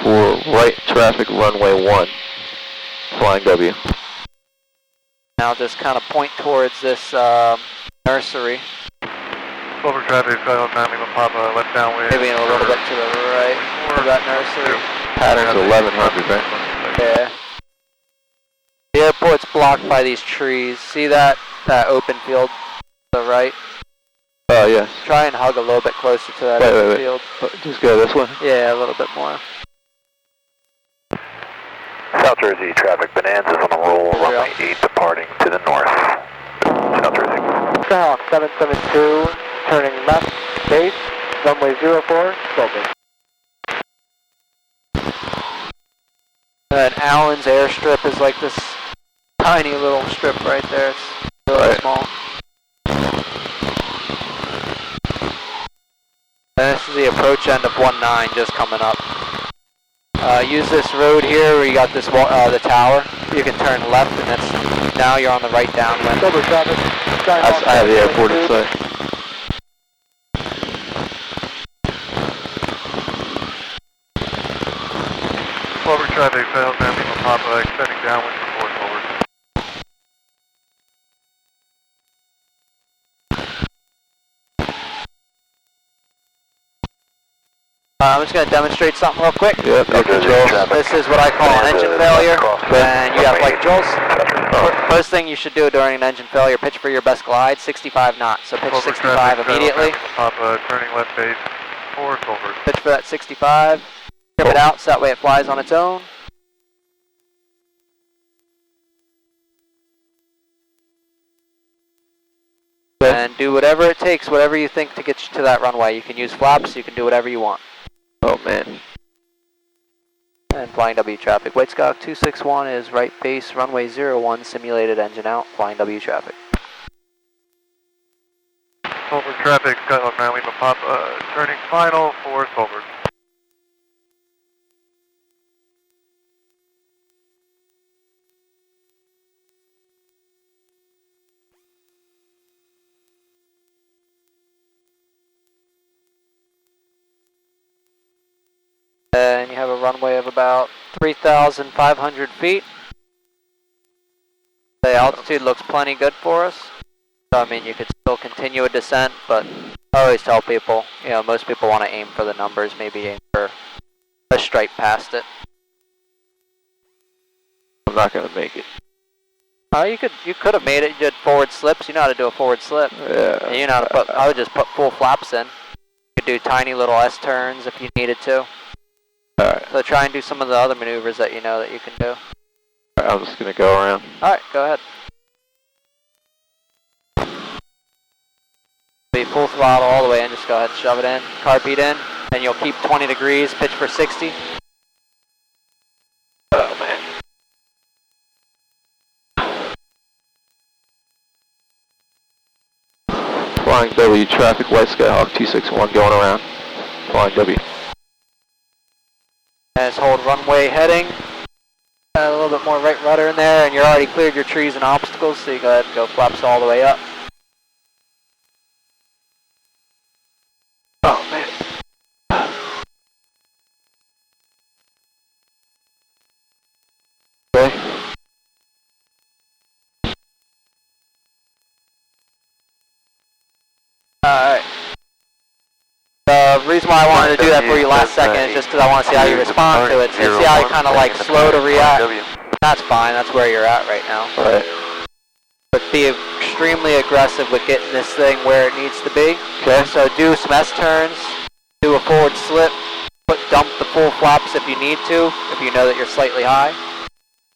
for right traffic runway 1. Flying W. Now just kind of point towards this nursery. Clover traffic, Skyhawk 9 Lima Papa, left downwind. Maybe a little bit to the right of that nursery. Pattern's 1100, right? Yeah. The airport's blocked by these trees. See that open field to the right? Oh, yes. Try and hug a little bit closer to that open field. Just go this way? Yeah, a little bit more. South Jersey traffic, Bonanza's on the roll, runway 8 departing to the north. South Jersey. Skyhawk 772, turning left, base, runway 04, sloping. And Allen's airstrip is like this tiny little strip right there. It's really small. And this is the approach end of 19 just coming up. Use this road here where you got this the tower. You can turn left and that's now you're on the right downwind. Clover traffic, I have the airport in sight. Clover traffic, Skyhawk 9 Lima Papa, extending downwind for 4 forward. I'm just going to demonstrate something real quick. Yep, This is what I call an engine failure, and you have like Jules. First thing you should do during an engine failure, pitch for your best glide, 65 knots. So pitch 65 immediately. Papa, turning left base, 4 Clover. Pitch for that 65. Trip it out so that way it flies on its own. And do whatever it takes, whatever you think to get you to that runway. You can use flaps, you can do whatever you want. Oh, man. And flying W traffic. White Skyhawk 261 is right base, runway 01, simulated engine out, flying W traffic. Clover traffic, Skyhawk 9 Lima Papa, turning final for Clover. And you have a runway of about 3,500 feet. The altitude looks plenty good for us. So, I mean, you could still continue a descent, but I always tell people, you know, most people want to aim for the numbers, maybe aim for a stripe past it. I'm not going to make it. You could have made it. You did forward slips. You know how to do a forward slip. Yeah. And you know how to put, I would just put full flaps in. You could do tiny little S turns if you needed to. Alright. So try and do some of the other maneuvers that you know that you can do. Alright, I'm just going to go around. Alright, go ahead. Be full throttle all the way in, just go ahead and shove it in. Carpet in, and you'll keep 20 degrees, pitch for 60. Oh, man. Flying W traffic, White Skyhawk 261 going around. Flying W. And just hold runway heading. Add a little bit more right rudder in there, and you're already cleared your trees and obstacles, so you go ahead and go flaps all the way up. Oh, man. Okay. Alright. The reason why I wanted to do that for you last second is just because I want to see how you respond to it. So see how you kind of like slow to react. That's fine, that's where you're at right now. Alright. But be extremely aggressive with getting this thing where it needs to be. Okay. So do some S turns, do a forward slip, dump the full flaps if you need to, if you know that you're slightly high.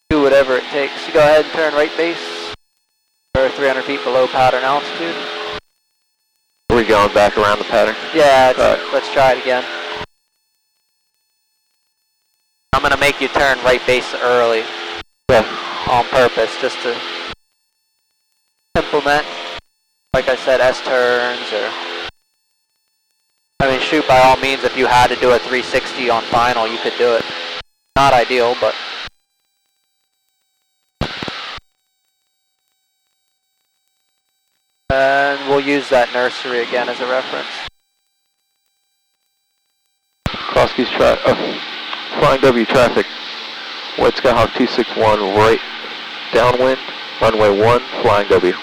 Do whatever it takes. You go ahead and turn right base, or 300 feet below pattern altitude. Are we going back around the pattern? Yeah, let's try it again. I'm going to make you turn right base early. Yeah. On purpose, just to implement, like I said, S turns, or I mean, shoot, by all means, if you had to do a 360 on final, you could do it. Not ideal, but. And we'll use that nursery again as a reference. Crosskeys Flying W traffic. White Skyhawk 261 right downwind, runway 1, Flying W.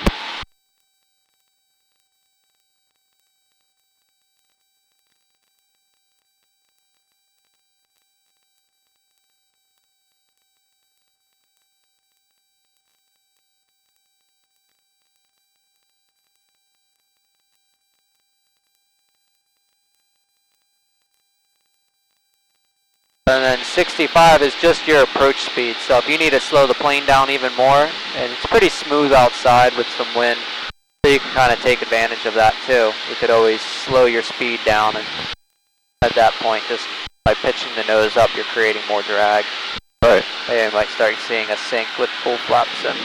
And then 65 is just your approach speed, so if you need to slow the plane down even more, and it's pretty smooth outside with some wind, so you can kind of take advantage of that too. You could always slow your speed down, and at that point, just by pitching the nose up, you're creating more drag. Alright. And you might start seeing a sink with full flaps in.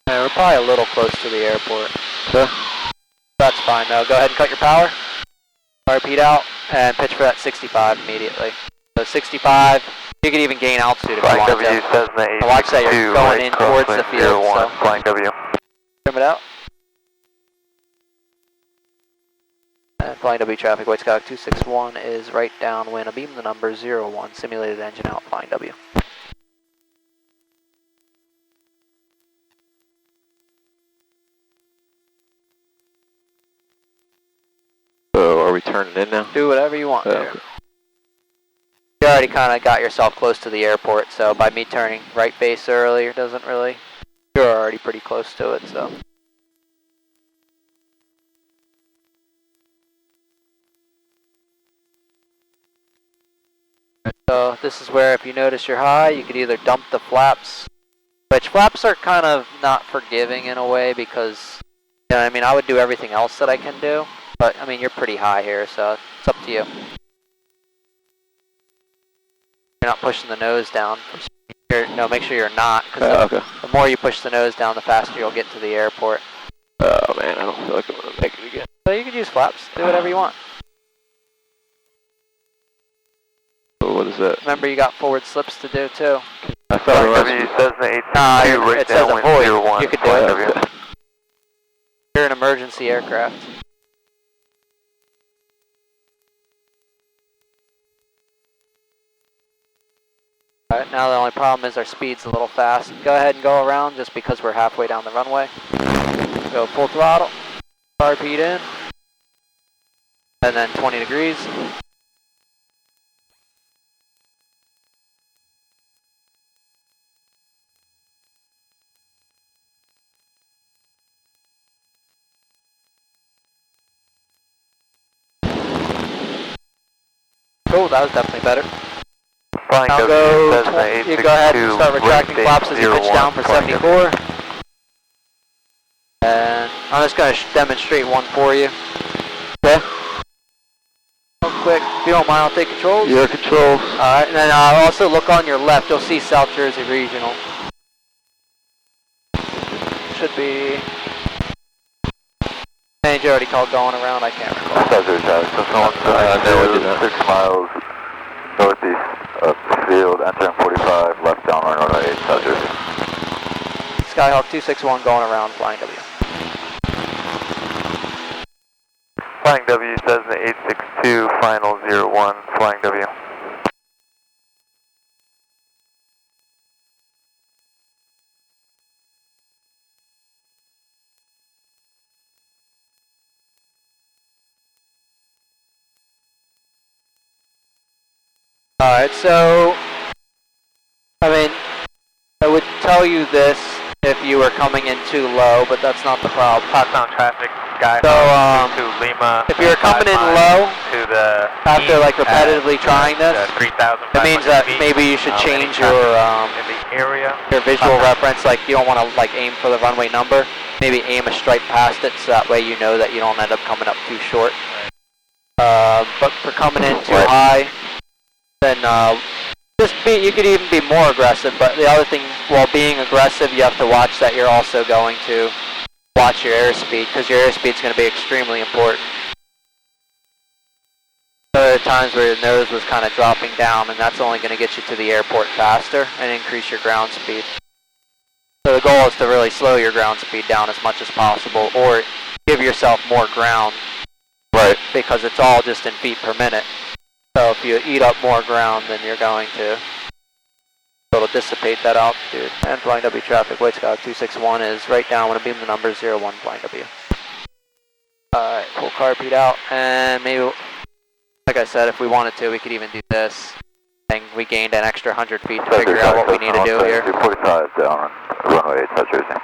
And we're probably a little close to the airport. Okay. That's fine though. Go ahead and cut your power. Repeat out and pitch for that 65 immediately. So 65, you could even gain altitude if you want to. Watch that, you're going in towards the field. So. Flying W. Trim it out. And Flying W traffic, White Skyhawk 261 is right downwind. Beam the number 01, simulated engine out, Flying W. So are we turning in now? Do whatever you want there. Okay. You already kind of got yourself close to the airport, so by me turning right base earlier doesn't really, you're already pretty close to it, so. So this is where if you notice you're high, you could either dump the flaps, which flaps are kind of not forgiving in a way because, you know, I mean, I would do everything else that I can do. But, I mean, you're pretty high here, so it's up to you. You're not pushing the nose down. No, make sure you're not, because the more you push the nose down, the faster you'll get to the airport. Oh, man, I don't feel like I'm going to make it again. So you can use flaps. Do whatever you want. So what is that? Remember, you got forward slips to do, too. I thought it says avoid. You could do it. You're an emergency aircraft. Alright, now the only problem is our speed's a little fast. Go ahead and go around just because we're halfway down the runway. Go full throttle, repeat in, and then 20 degrees. Cool, that was definitely better. Now you go ahead and start retracting flaps as you pitch down for 74. And I'm just going to demonstrate one for you. Okay. Real quick, if you don't mind, I'll take controls. Your controls. Alright, and then also look on your left, you'll see South Jersey Regional. Should be... And you already called going around, I can't recall. South Jersey traffic, so someone no, 6 miles northeast of the field, entering 45, left down runway 8, South Jersey. Skyhawk 261 going around, Flying W. Flying W, Cessna 862, final 01, Flying W. Alright, so, I tell you this if you were coming in too low, but that's not the problem. Hotbound traffic, Sky So, to Lima. if you're coming in low, to the after like repetitively trying this, 3,000. it means that maybe you should change your in the area. Your visual reference. Like you don't want to like aim for the runway number. Maybe aim a stripe past it, so that way you know that you don't end up coming up too short. But for coming in too high, then you could even be more aggressive. But the other thing, while being aggressive, you have to watch that you're also going to watch your airspeed, because your airspeed is going to be extremely important. There are times where your nose was kind of dropping down, and that's only going to get you to the airport faster and increase your ground speed. So the goal is to really slow your ground speed down as much as possible, or give yourself more ground. Right. Because it's all just in feet per minute. So if you eat up more ground, then you're going to it'll dissipate that altitude. And flying W traffic, White Sky 261 is right down. I'm going to beam the number 01 flying W. Alright, pull car repeat out, and maybe, like I said, if we wanted to, we could even do this. And we gained an extra 100 feet to figure out what we need to do here. 45 down, runway 8, touch Jersey.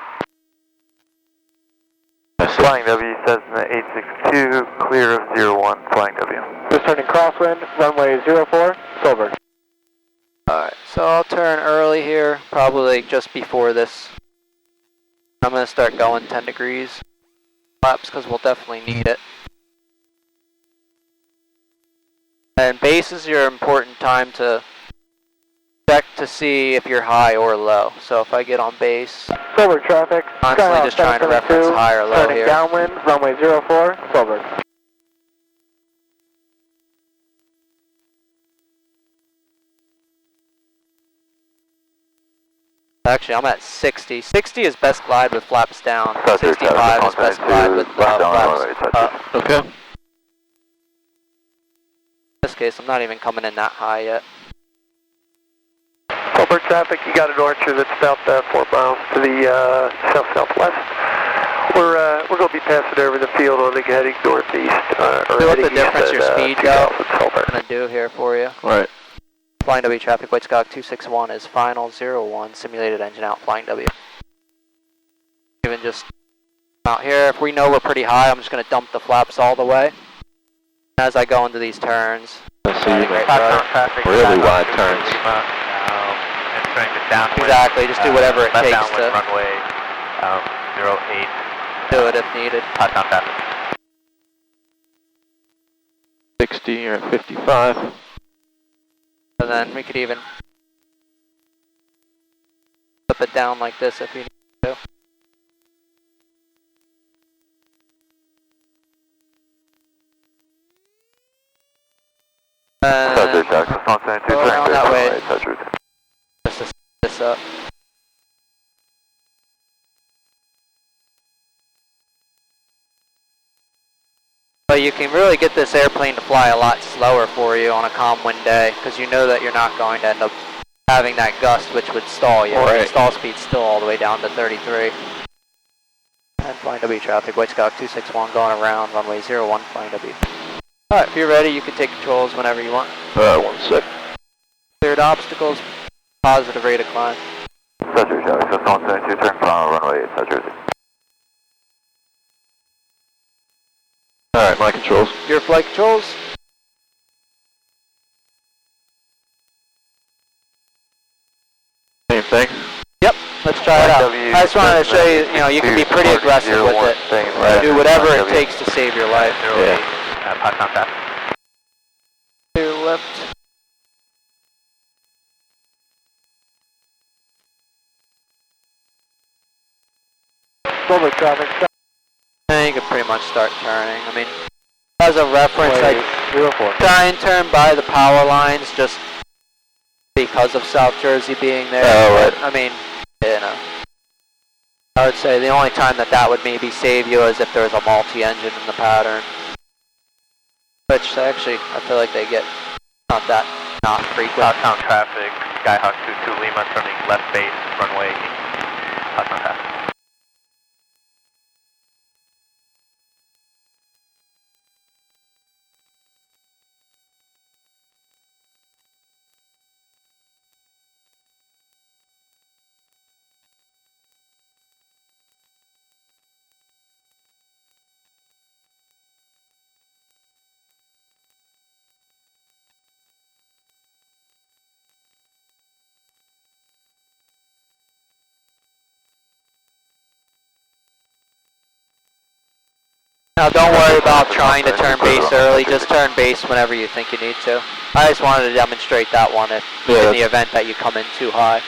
Flying W, Cessna 862, clear of 01, flying W. Just turning crosswind, runway 04, Silver. Alright, so I'll turn early here, probably just before this. I'm going to start going 10 degrees flaps because we'll definitely need it. And base is your important time to check to see if you're high or low. So if I get on base, Silver traffic, constantly just trying to reference high or low turning here. downwind, runway 04, Silver. Actually, I'm at 60. 60 is best glide with flaps down. 65 is best glide with flaps up. Okay. In this case, I'm not even coming in that high yet. Silver traffic, you got an Archer that's about 4 miles to the south-southwest. We're going to be passing over the field on the heading northeast. See what the difference your speed go I'm going to do here for you. Right. Flying W traffic, White Sky 261 is final 01, simulated engine out, flying W. Even just out here, if we know we're pretty high, I'm just going to dump the flaps all the way. As I go into these turns, Really wide turns. Exactly, just do whatever it takes to runway 08. do it if needed. Hotbound traffic. 60 or 55. And then we could even flip it down like this if we need to. Go around that way. Just to set this up. But you can really get this airplane to fly a lot slower for you on a calm wind day, because you know that you're not going to end up having that gust which would stall you. Right. The stall speed's still all the way down to 33. And flying W traffic, White Sky 261 going around, runway 01, flying W. Alright, if you're ready, you can take controls whenever you want. 1 sec. Cleared obstacles, positive rate of climb. Touch Jersey, Cessna 172, turn final, runway 8, touch Jersey. Alright, my controls. Your flight controls. Same thing. Yep, let's try it out. I just wanted to show you, you can be pretty aggressive with it. Do whatever it takes to save your life. Yeah. To left. Silver traffic, And you can pretty much start turning. I mean, as a reference, I 04. try and turn by the power lines just because of South Jersey being there. Oh, right. But, I mean, I would say the only time that would maybe save you is if there's a multi-engine in the pattern. Which actually, I feel like they get not frequent. Hotbound traffic, Skyhawk 22 Lima, turning left base, runway 8. Hotbound traffic. Now don't worry about trying to turn base early, just turn base whenever you think you need to. I just wanted to demonstrate that one if in the event that you come in too high.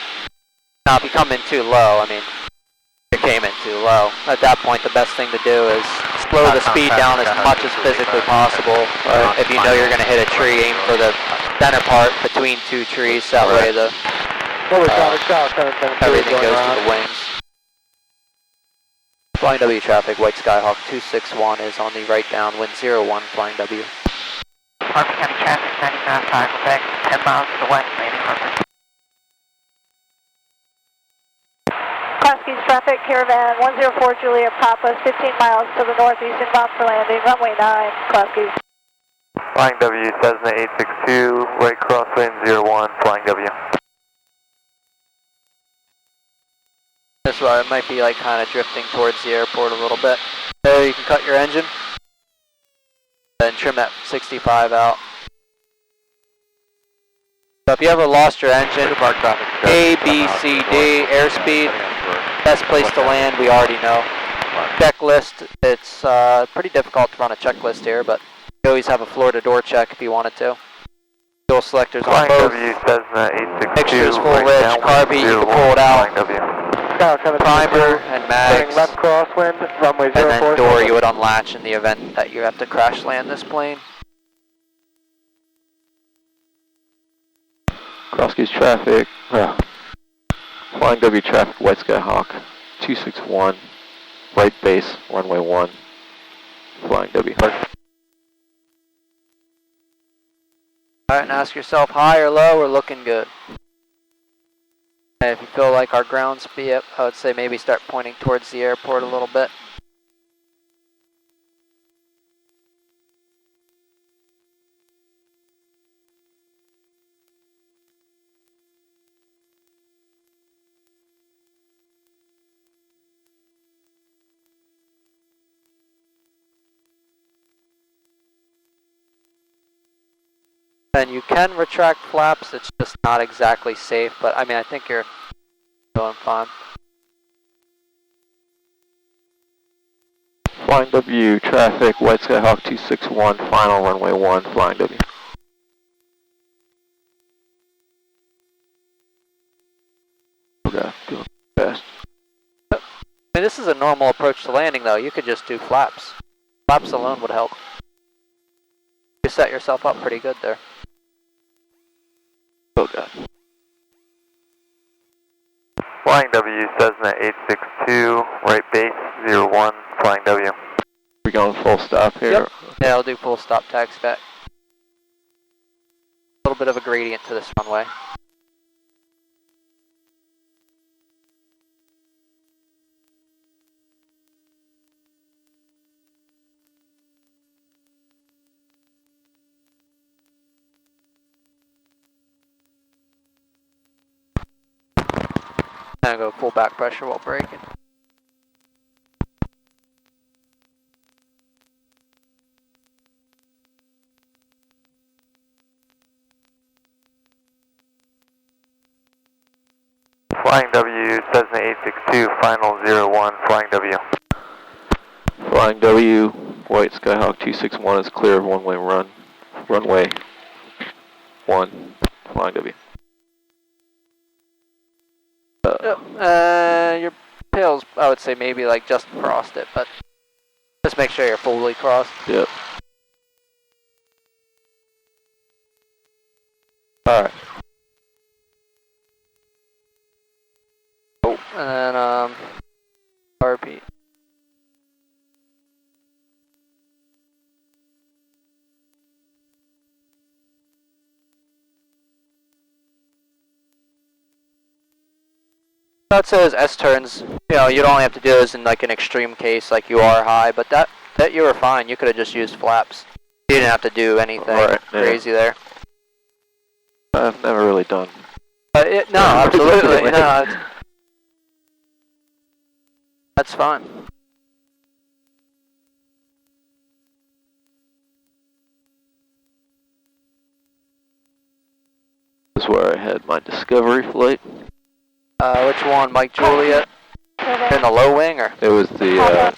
Now if you come in too low, I mean, you came in too low. At that point the best thing to do is slow the speed down as much as physically possible. If you know you're going to hit a tree, aim for the center part between two trees, that way the everything goes to the wings. Flying W traffic, White Skyhawk 261 is on the right downwind 01, flying W. Harper County traffic, 99.5, Quebec, 10 miles to the west, landing Harper. Kosky's traffic, Caravan 104 Juliet Papa, 15 miles to the northeast inbound for landing, runway 9, Kosky's. Flying W, Cessna 862, right crosswind 01, flying W. This way, it might be like kind of drifting towards the airport a little bit. There, you can cut your engine. Then trim that 65 out. So if you ever lost your engine, A, B, C, D, airspeed, best place to land, we already know. Checklist, it's pretty difficult to run a checklist here, but you always have a floor-to-door check if you wanted to. Fuel selectors on both. Mixtures, full ridge, carby, you can pull it out. Primer and mags, left crosswind, runway 04. And then door you would unlatch in the event that you have to crash land this plane. Krosky's traffic, Flying W traffic, White Skyhawk 261, right base, runway 1, Flying W. Alright, and ask yourself high or low, we're looking good. And if you feel like our ground speed, I would say maybe start pointing towards the airport a little bit. And you can retract flaps, it's just not exactly safe, but I mean, I think you're doing fine. Flying W traffic, White Skyhawk 261, final runway 1, Flying W. Okay, going fast. I mean, this is a normal approach to landing though, you could just do flaps. Flaps alone would help. You set yourself up pretty good there. Oh god. Flying W, Cessna 862, right base 01, flying W. We going full stop here? Yep. Yeah, I'll do full stop taxi back. A little bit of a gradient to this runway. And go full back pressure while braking. Flying W, Cessna 862, final 01, flying W. Flying W, White Skyhawk 261 is clear of one-way run. Runway 1, Flying W. Your tail's, I would say maybe like just crossed it, but just make sure you're fully crossed. Yep. Alright. Oh, and then, RP. That says S-turns, you know, you'd only have to do this in like an extreme case, like you are high, but that you were fine, you could have just used flaps. You didn't have to do anything crazy there. I've never really done. No, absolutely, no. That's fine. This is where I had my discovery flight. Which one, Mike Juliet? In the low wing, or? It was the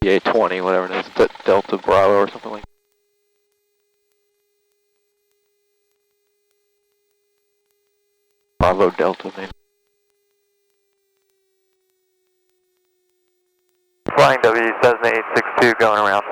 PA-20, whatever it is, Delta Bravo or something like that. Bravo Delta, maybe. Flying W, Cessna 862 going around.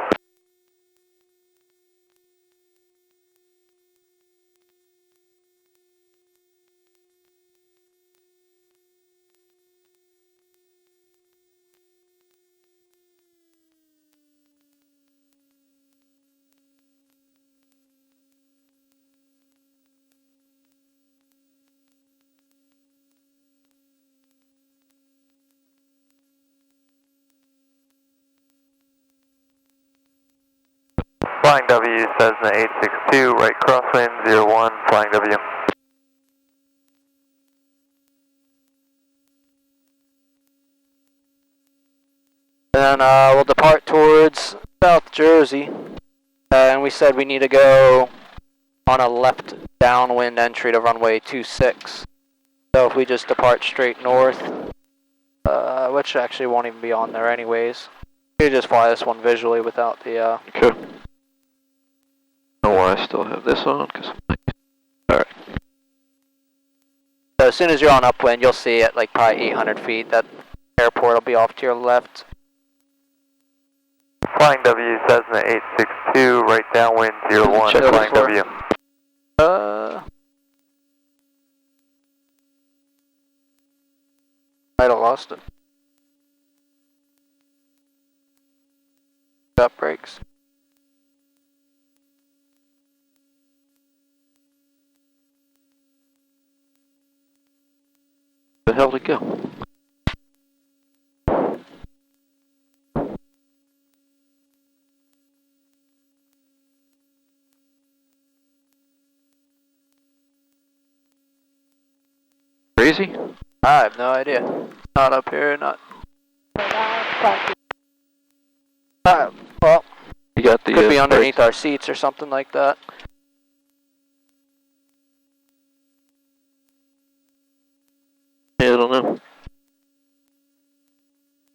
Flying W, Cessna 862, right crosswind, 01, Flying W. Then we'll depart towards South Jersey, and we said we need to go on a left downwind entry to runway 26. So if we just depart straight north, which actually won't even be on there anyways, you just fly this one visually without the. Okay. I don't know why I still have this on, because. Alright. So as soon as you're on upwind, you'll see at like probably 800 feet that airport will be off to your left. Flying W, Cessna 862, right downwind, 01, Check Flying before. W. Might have lost it. Got brakes. Where the hell did it go? Crazy? I have no idea. Not up here, not. Well, You got the. could be underneath our seats or something like that. Yeah, I don't know.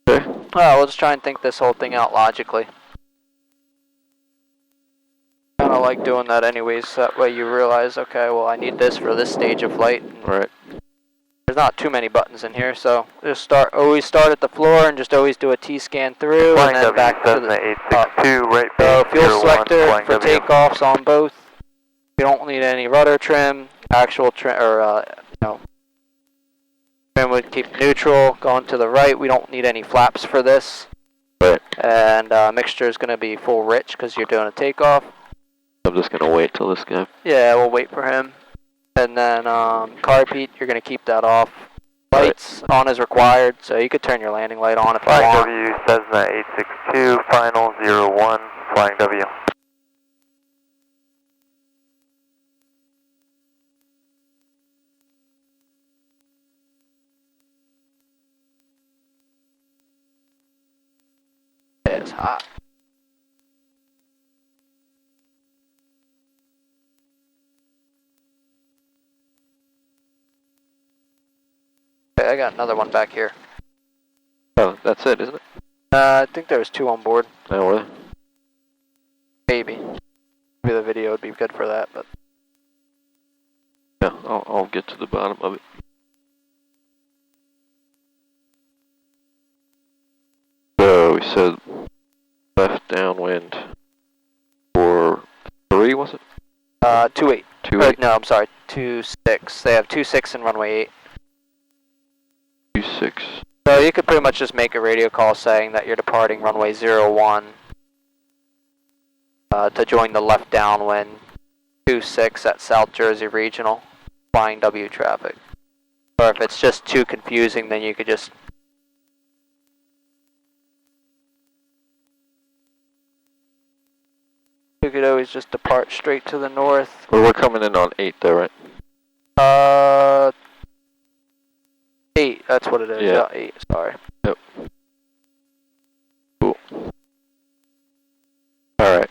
Okay. Well, we'll just try and think this whole thing out logically. Kind of like doing that anyways, that way you realize, okay, well I need this for this stage of flight. Right. There's not too many buttons in here, so just always start at the floor and just always do a T-scan through Flying and then W, back to the Cessna 862, right So base, fuel 01, selector Flying for W. takeoffs on both. You don't need any rudder trim, actual trim, or trim would keep neutral. Going to the right, we don't need any flaps for this. Right. And mixture is going to be full rich because you're doing a takeoff. I'm just gonna wait till this guy. Yeah, we'll wait for him. And then carb heat, you're going to keep that off. Lights on as required, so you could turn your landing light on if you Flying want. W, Cessna 862, final 01, Flying W. It's hot. Okay, I got another one back here. Oh, that's it, isn't it? I think there was 2 on board. Oh, were they? Maybe. Maybe the video would be good for that, but. Yeah, I'll get to the bottom of it. So we said left downwind for 3, was it? 28. 28. No, I'm sorry, 26. They have 26 and runway 8. 26. So you could pretty much just make a radio call saying that you're departing runway 01 to join the left downwind 26 at South Jersey Regional, flying W traffic. Or if it's just too confusing, then you could just always just depart straight to the north. Well, we're coming in on 8 though, right? 8, that's what it is. Yeah. 8, sorry. Yep. Cool. Alright.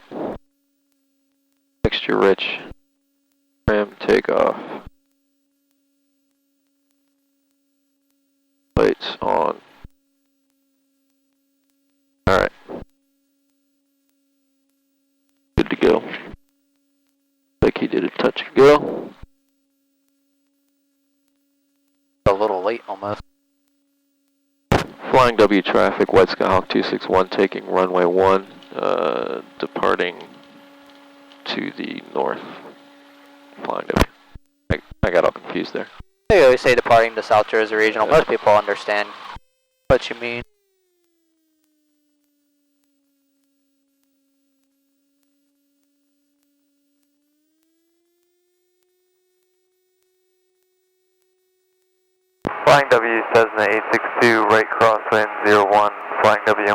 Mixture rich. Trim, takeoff. Lights on. Alright. late almost. Flying W traffic, White Skyhawk 261 taking runway 1, departing to the north. Flying W. I got all confused there. They always say departing to South Jersey Regional. Most people understand what you mean. Flying W, Cessna 862, right crosswind 01, Flying W.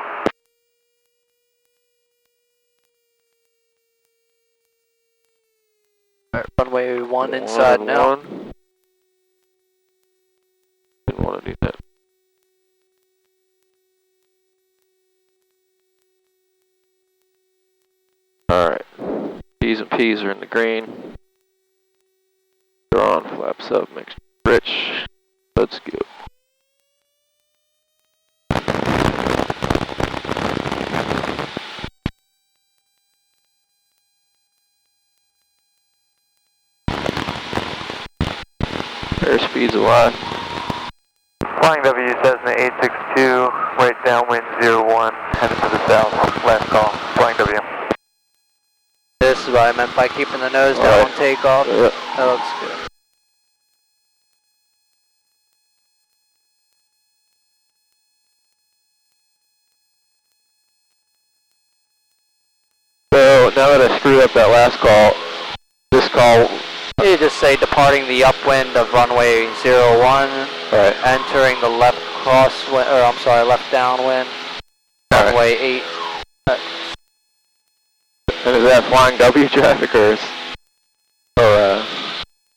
Alright, runway 1 inside now. Didn't want to do that. Alright. P's and P's are in the green. They're on, flaps up, mixed rich. Let's go. Airspeed's alive. Flying W, Cessna 862, right downwind 01, headed to the south, last call, Flying W. This is what I meant by keeping the nose down on takeoff. That looks good. So now that I screwed up that last call, this call... You just say departing the upwind of runway 01, entering the left crosswind, or I'm sorry, left downwind, runway 8. And is that Flying W traffic or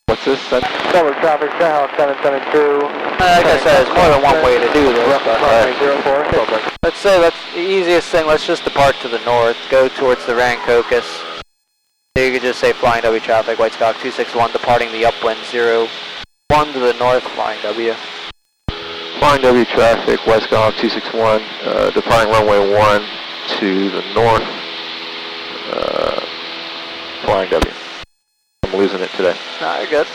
what's this? Silver traffic, Skyhawk 772. Like I said, there's more than one way to do this. Runway 04, let's say that's the easiest thing. Let's just depart to the north, go towards the Rancocas. So you could just say Flying W traffic, White Skyhawk 261, departing the upwind 01 to the north, Flying W. Flying W traffic, White Skyhawk 261, departing runway 1 to the north, Flying W. I'm losing it today. No, you're good.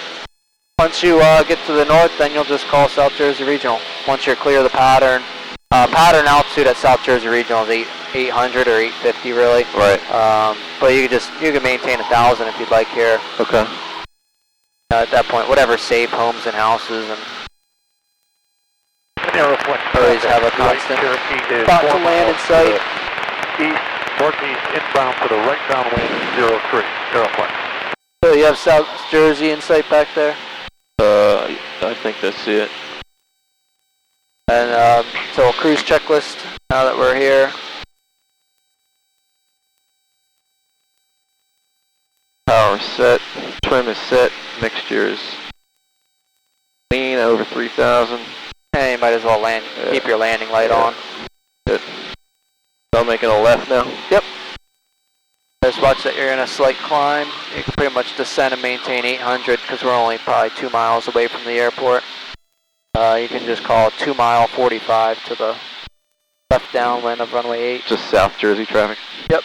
Once you get to the north, then you'll just call South Jersey Regional. Once you're clear of the pattern, pattern altitude at South Jersey Regional is 800 or 850 really. Right. But you can maintain 1,000 if you'd like here. Okay. At that point, whatever safe homes and houses and always have a constant spot to land in sight. East, northeast, inbound to the right downwind 03, airplane. So you have South Jersey in sight back there? I think that's it. And so cruise checklist now that we're here. Power set, trim is set, mixture is clean, over 3,000. Hey, you might as well land. Keep your landing light on. Good. So I'm making a left now? Yep. Just watch that you're in a slight climb. You can pretty much descend and maintain 800 because we're only probably 2 miles away from the airport. You can just call 2 mile 45 to the left downwind of runway 8. Just South Jersey traffic? Yep.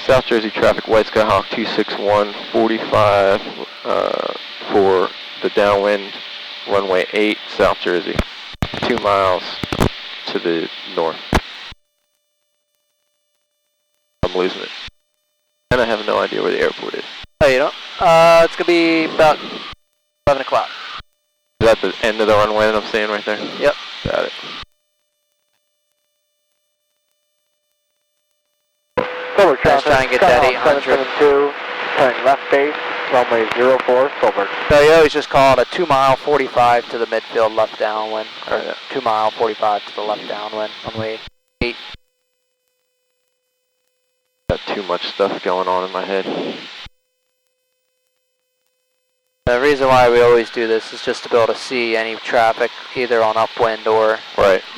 South Jersey traffic, White Skyhawk 261, 45 for the downwind, runway 8, South Jersey. 2 miles to the north. I'm losing it. And I have no idea where the airport is. Oh, you don't? It's going to be about 11 o'clock. Is that the end of the runway that I'm seeing right there? Yep. Got it. Silver Let's try and get that 800. 772, turning left base, runway 04, Silver. So you always just call it a 2 mile 45 to the midfield left downwind. Or 2 mile 45 to the left downwind, runway 8. Got too much stuff going on in my head. The reason why we always do this is just to be able to see any traffic either on upwind or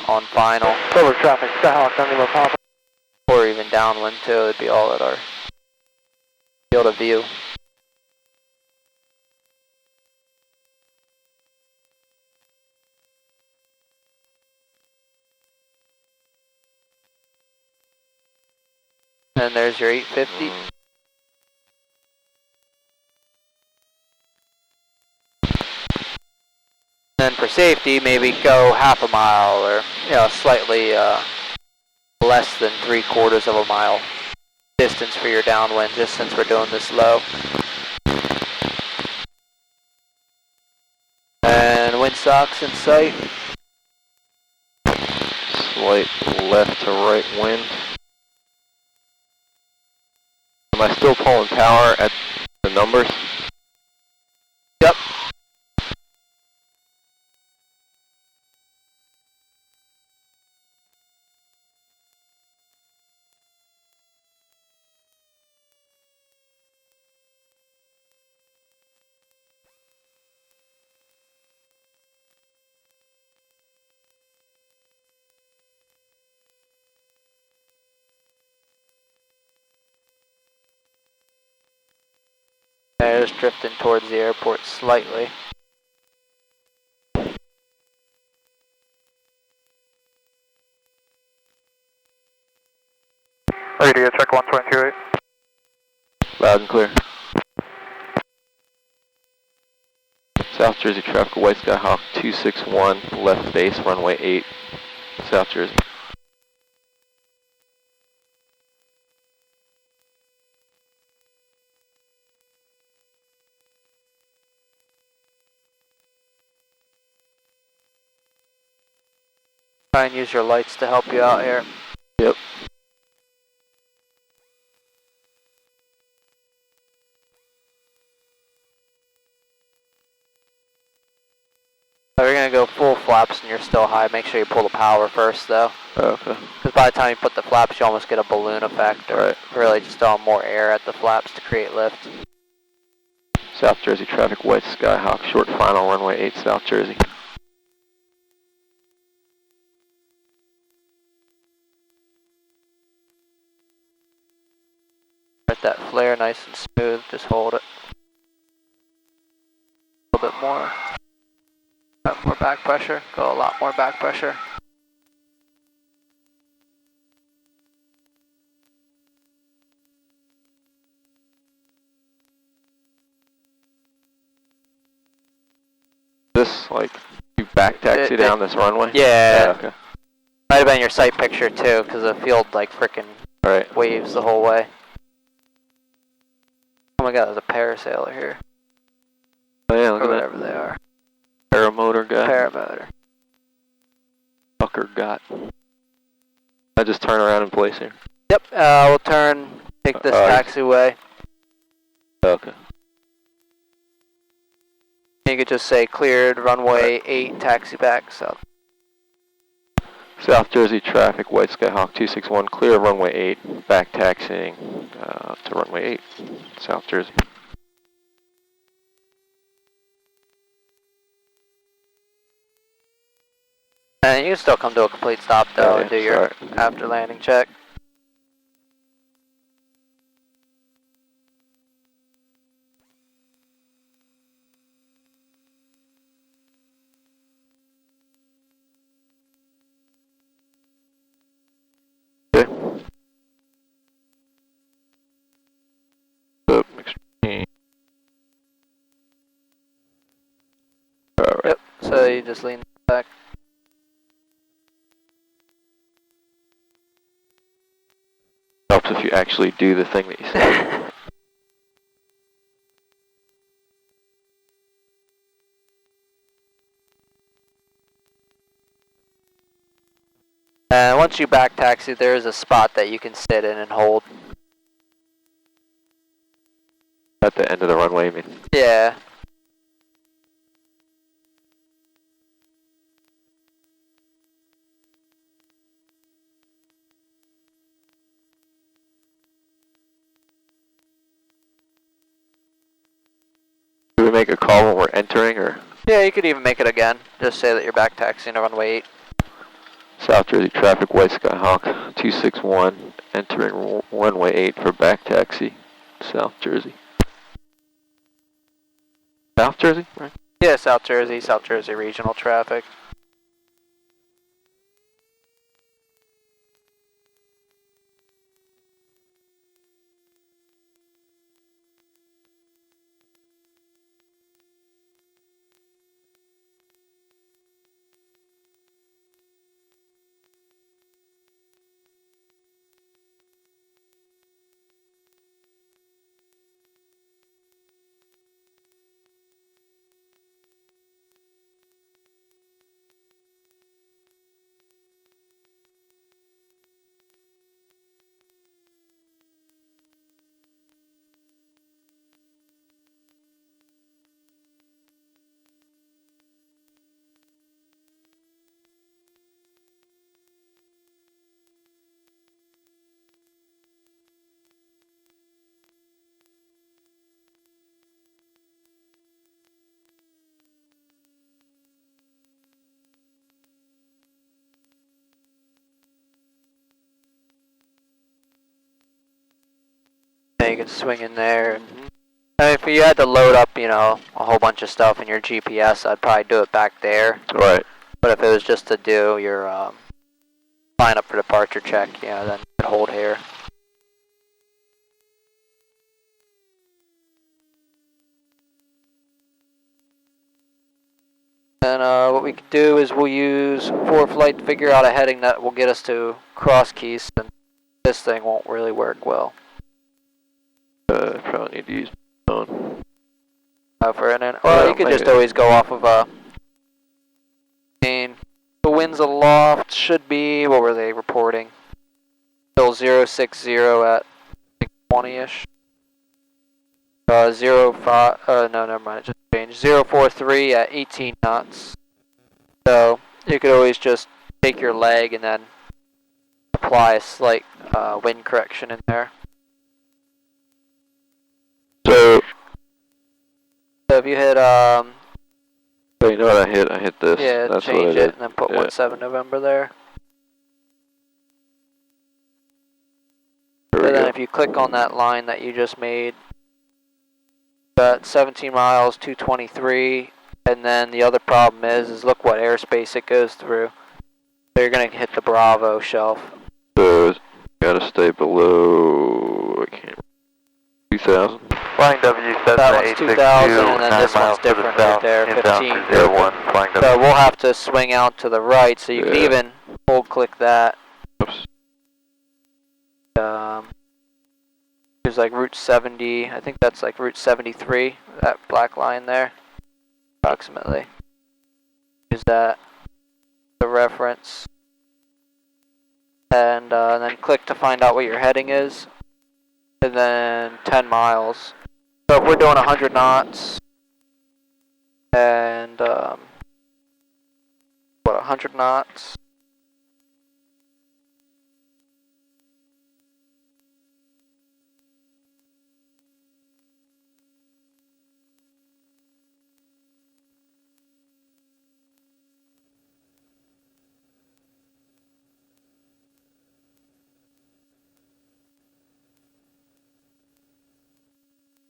on final. Silver traffic, Skyhawk, Anima Papa. Or even downwind too, it'd be all at our field of view. And there's your 850. And then for safety, maybe go half a mile or, you know, slightly less than 3/4 of a mile distance for your downwind, just since we're doing this low. And windsocks in sight. Slight left to right wind. Am I still pulling power at the numbers? Yep. Just drifting towards the airport slightly. Radio check 128. Loud and clear. South Jersey traffic, White Sky Hawk 261, left base, runway 8, South Jersey. Try and use your lights to help you out here. Yep. So we're going to go full flaps and you're still high. Make sure you pull the power first though. Okay. Because by the time you put the flaps, you almost get a balloon effect. Or Right. really just throwing more air at the flaps to create lift. South Jersey traffic, White Sky Hawk, short final, runway 8, South Jersey. Let that flare nice and smooth, just hold it. A little bit more. Got more back pressure, go a lot more back pressure. This, like, you back taxi down this runway? Yeah. Okay. Might have been your sight picture too, because the field like frickin' Right. waves the whole way. Oh my god, there's a parasailer here. Oh yeah, look Or at whatever that. they are. Paramotor guy. Paramotor. Fucker got. I just turn around in place here. Yep, we'll turn, take this taxiway. Okay. You could just say cleared, runway 8, taxi back south. South Jersey traffic, White Sky Hawk 261, clear runway 8, back taxiing to runway 8, South Jersey. And you can still come to a complete stop though Yeah, and do your sorry. after landing check. Okay. Up, extreme. Alright. Yep, so you just lean back. Helps if you actually do the thing that you said. And once you back taxi, there is a spot that you can sit in and hold. At the end of the runway, you mean? Yeah. Do we make a call when we're entering, or? Yeah, you could even make it again. Just say that you're back taxiing to runway 8. South Jersey traffic, White Sky Hawk 261, entering runway 8 for back taxi, South Jersey. South Jersey? Right. Yeah, South Jersey regional traffic. you can swing in there. And, if you had to load up, you know, a whole bunch of stuff in your GPS, I'd probably do it back there. Right. But if it was just to do your sign up for departure check, yeah, then you could hold here. And what we could do is we'll use ForeFlight to figure out a heading that will get us to Cross Keys, and this thing won't really work well. Probably need to use my phone. Well, you could just always go off of the winds aloft should be, what were they reporting? Still 060 at 20-ish. 05, no, never mind, it just changed. 043 at 18 knots. So, you could always just take your leg and then apply a slight wind correction in there. So if you hit, so you know what I hit? I hit this. yeah, That's change what it and then put 17 November there. There we And then go. if you click on that line that you just made, got 17 miles, 223, and then the other problem is look what airspace it goes through. So you're going to hit the Bravo shelf. So gotta stay below, I can't, 2,000. Flying W, That one's 2,000, and then this one's different right there, 15. Flying W. So we'll have to swing out to the right, so you can even hold click that. Oops. There's like Route 70, I think that's like Route 73, that black line there, approximately. Use that, the reference. And then click to find out what your heading is. And then 10 miles. So if we're doing 100 knots, and 100 knots.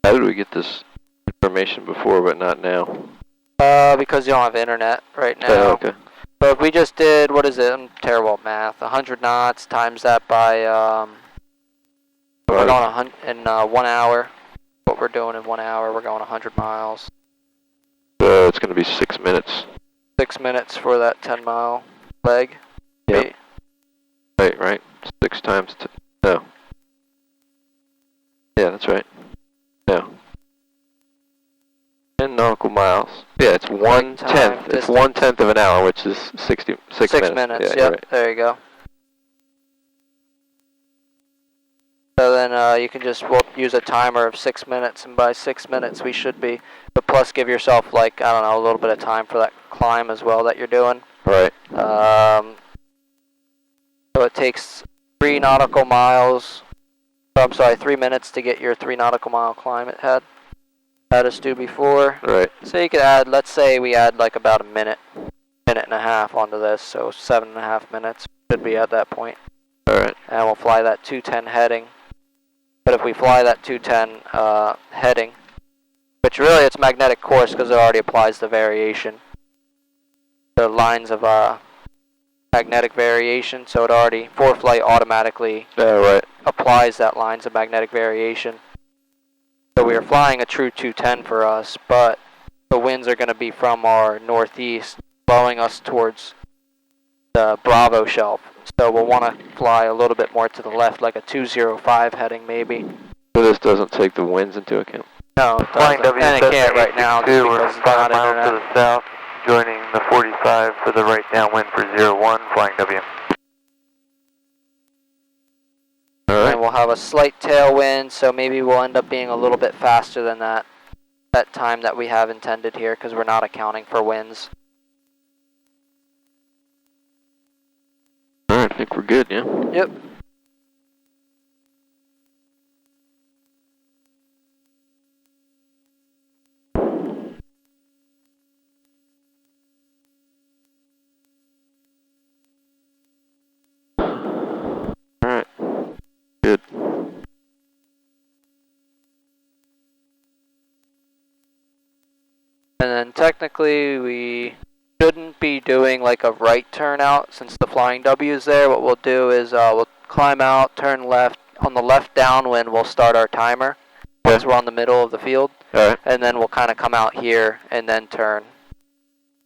How did we get this information before but not now? Because you don't have internet right now. Oh, okay. So if we just did, what is it? I'm terrible at math. 100 knots times that by, we're going in 1 hour. What we're doing in 1 hour, we're going 100 miles. So it's gonna be 6 minutes. 6 minutes for that 10-mile leg. Yep. Right. 6 times, no. Yeah, that's right. No. 10 nautical miles. Yeah, it's 1/10. It's 1/10 of an hour, which is 6 minutes. 6 minutes, yeah, yep, right. there you go. So then you can just, we'll use a timer of 6 minutes, and by 6 minutes we should be, but plus give yourself like, I don't know, a little bit of time for that climb as well that you're doing. Right. So it takes 3 nautical miles, I'm sorry, 3 minutes to get your 3 nautical mile climb it had us do before. Right. So you could add, let's say we add like about a minute and a half onto this, so 7.5 minutes should be at that point. Alright. And we'll fly that 210 heading. But if we fly that 210 heading, which really it's magnetic course because it already applies the variation. The lines of magnetic variation, so it already, ForeFlight automatically applies that lines of magnetic variation. So we are flying a true 210 for us, but the winds are going to be from our northeast, blowing us towards the Bravo shelf. So we'll want to fly a little bit more to the left, like a 205 heading maybe. So this doesn't take the winds into account? No, it doesn't. And it can't right now because it's not 5 miles to the south, joining the 45 for the right downwind for 01, flying W. And we'll have a slight tailwind, so maybe we'll end up being a little bit faster than that time that we have intended here because we're not accounting for winds. Alright, I think we're good, yeah? Yep. Alright. Good. And then technically we shouldn't be doing like a right turn out since the Flying W is there. What we'll do is we'll climb out, turn left. On the left downwind, we'll start our timer once we're on the middle of the field. Alright. And then we'll kind of come out here and then turn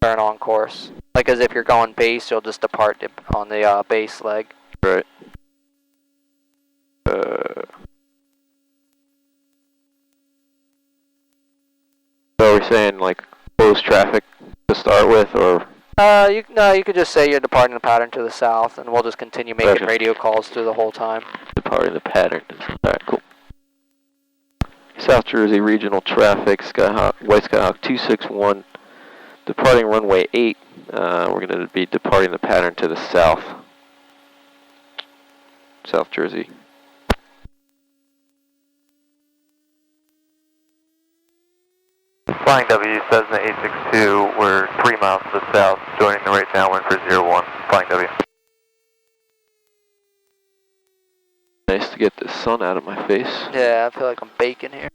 on course. Like as if you're going base, you'll just depart on the base leg. Right. So are we saying like close traffic to start with, or? You could just say you're departing the pattern to the south, and we'll just continue making Gotcha. radio calls through the whole time. Departing the pattern. Alright, cool. South Jersey Regional Traffic, White Skyhawk 261, departing runway 8. We're going to be departing the pattern to the south. South Jersey. Flying W, Cessna 862, we're 3 miles to the south, joining the right downwind for 01, Flying W. Nice to get the sun out of my face. Yeah, I feel like I'm baking here.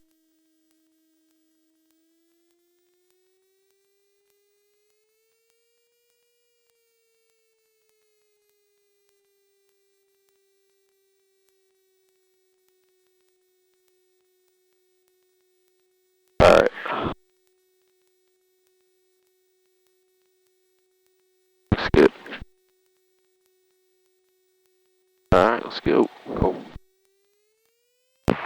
Alright. Looks good. Alright, let's go. Cool.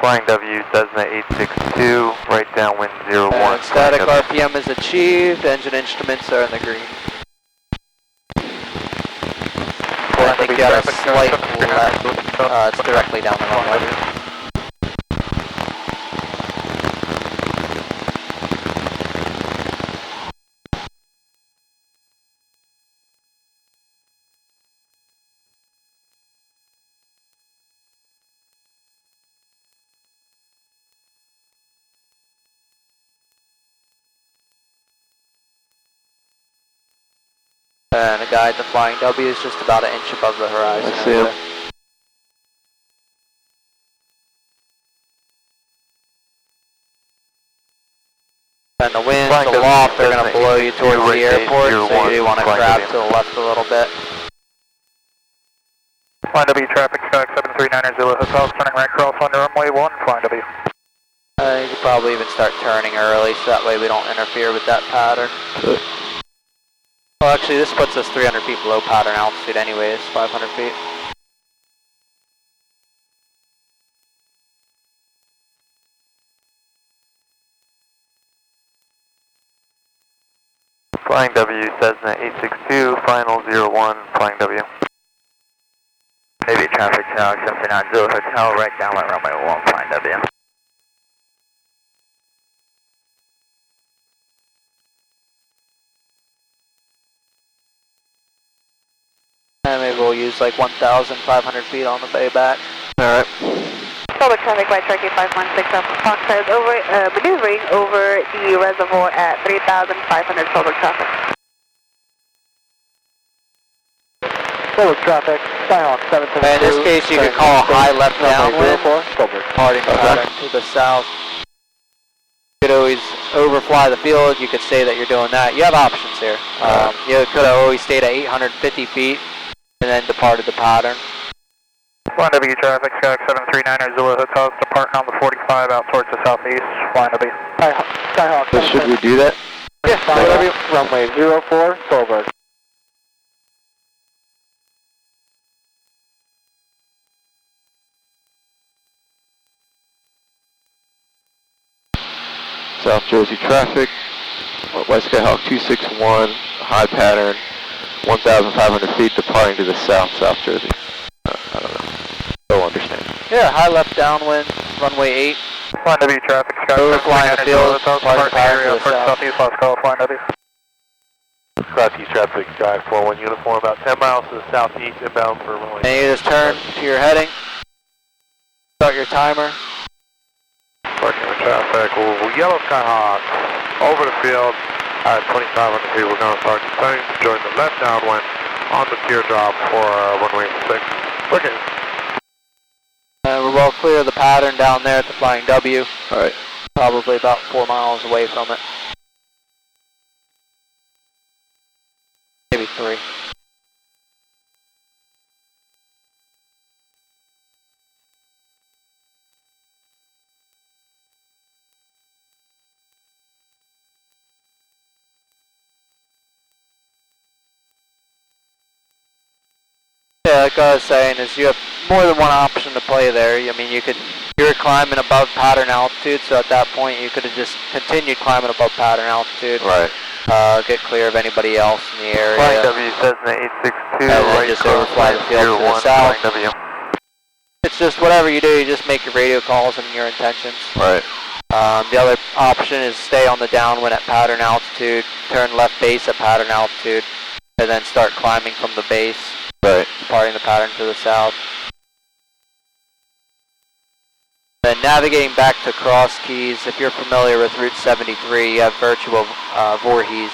Flying W, Cessna 862, right downwind 01. And static RPM is achieved, engine instruments are in the green. I think you got a slight left, it's directly down the runway. And the guy at the Flying W is just about an inch above the horizon. I see him. And the wind, the loft, they're going to blow you towards the airport, so you do want to grab to the left a little bit. Flying W traffic, Skyhawk 739 Zulu Hotel, turning right cross onto runway 1, Flying W. You could probably even start turning early, so that way we don't interfere with that pattern. Good. Well, actually, this puts us 300 feet below pattern altitude anyways, 500 feet. Flying W, Cessna 862, final 01, Flying W. Navy traffic, Skyhawk 739 Zulu Hotel, right downwind runway 1, Flying W. And maybe we'll use like 1,500 feet on the bay back. Alright. Total traffic by Turkey 516 Alpha Foxtrot over, maneuvering over the reservoir at 3,500 total traffic. Total traffic, Skyhawk 732. In this case, you could call a high left downwind, departing pattern to the south. You could always overfly the field. You could say that you're doing that. You have options here. You could have always stayed at 850 feet and then departed the pattern. Flying W traffic, Skyhawk 739 Zulu Hotel, departing on the 45 out towards the southeast, Flying W. Skyhawk. So should we do that? Yes, Whatever. Runway 04, Solberg. South Jersey traffic, White Skyhawk 261, high pattern, 1,500 feet departing to the south, South Jersey. I don't know. Don't understand. Yeah, high left downwind, runway 8. Flying W traffic, Skyhawk Overflying the 739 field, Zulu Hotel, departing departing pattern area to the towards south. southeast, last call, Flying W. Southeast traffic, Sky 41 uniform, about 10 miles to the southeast, inbound for runway. And you just turn to your heading, start your timer. Parking the traffic, yellow Skyhawk, over the field at 2,500 feet. We're going to start descending to join the left downwind on the teardrop for runway 6. Okay. We're well clear of the pattern down there at the Flying W. Alright. Probably about 4 miles away from it. like I was saying, is you have more than one option to play there. I mean, you were climbing above pattern altitude, so at that point you could have just continued climbing above pattern altitude. Right. Get clear of anybody else in the area. Flying W, Cessna 862, and then right just overfly the field to the south. W. It's just whatever you do, you just make your radio calls and your intentions. Right. The other option is stay on the downwind at pattern altitude, turn left base at pattern altitude, and then start climbing from the base. Right. Departing the pattern to the south. Then navigating back to Cross Keys, if you're familiar with Route 73, you have virtual Voorhees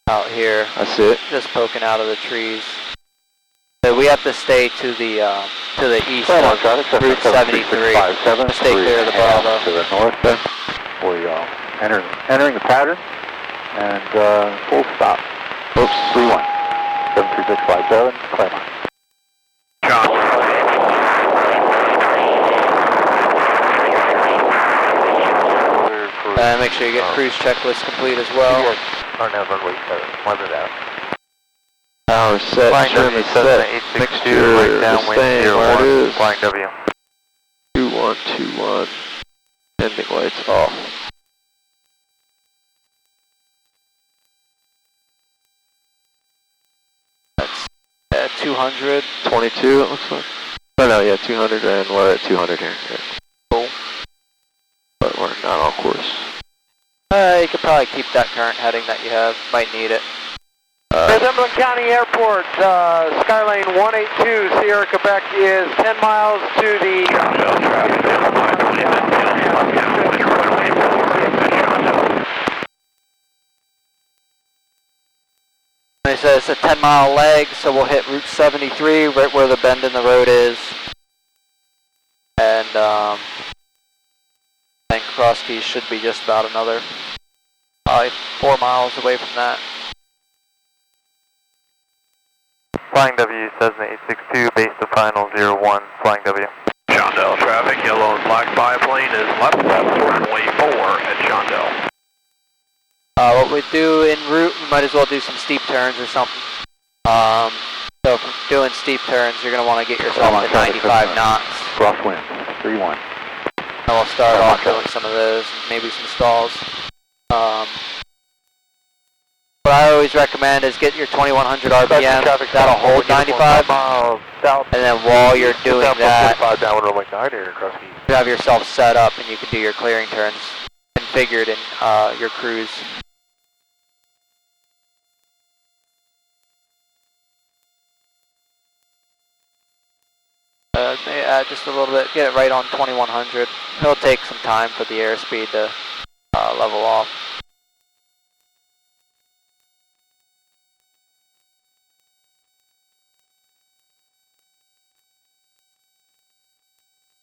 out here. I see it. Just poking out of the trees. So we have to stay to the east of Route 73. Stay clear of the Bravo. To the north. We entering the pattern and full stop. Oops. 31. 73657, Claremont. John. Make sure you get cruise checklist complete as well. runway 7. Weather out. Power set, Flying trim W, is Cessna set, 862, mixture right is downwind staying where it 01, is. flying W. 2121, ending lights off. That's at 200. 22 it looks like. Oh no, yeah, 200 and we're at 200 here. Yeah. Cool. But we're not on course. You could probably keep that current heading that you have, might need it. Northumberland County Airport, Skylane 182, Sierra, Quebec is 10 miles to the... They said it's a 10-mile leg, so we'll hit Route 73, right where the bend in the road is. And Cross Keys should be just about another, probably 4 miles away from that. Flying W, Cessna 862, base to final 01, flying W. Shondell traffic, yellow and black biplane is left runway 4 at Shondell. What we do en route, we might as well do some steep turns or something. So if we're doing steep turns, you're going to want to get yourself to 95 knots. Crosswind, 31. And we'll start off doing some of those, maybe some stalls. What I always recommend is get your 2100 RPM, that'll hold 95, and then while you're doing that, you have yourself set up and you can do your clearing turns configured in your cruise. May add just a little bit, get it right on 2100. It'll take some time for the airspeed to level off.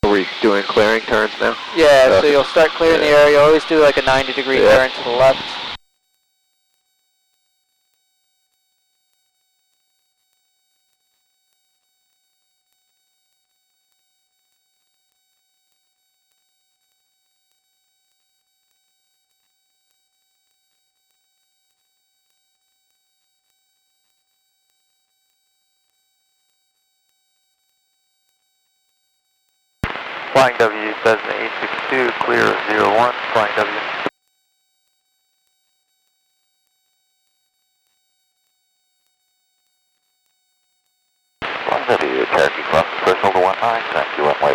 Are we doing clearing turns now? Yeah, so you'll start clearing the area. You always do like a 90-degree turn to the left. Flying W, Cessna 862, clear 01, flying W. Flying W, Cherokee crossing threshold to 19, thank you, runway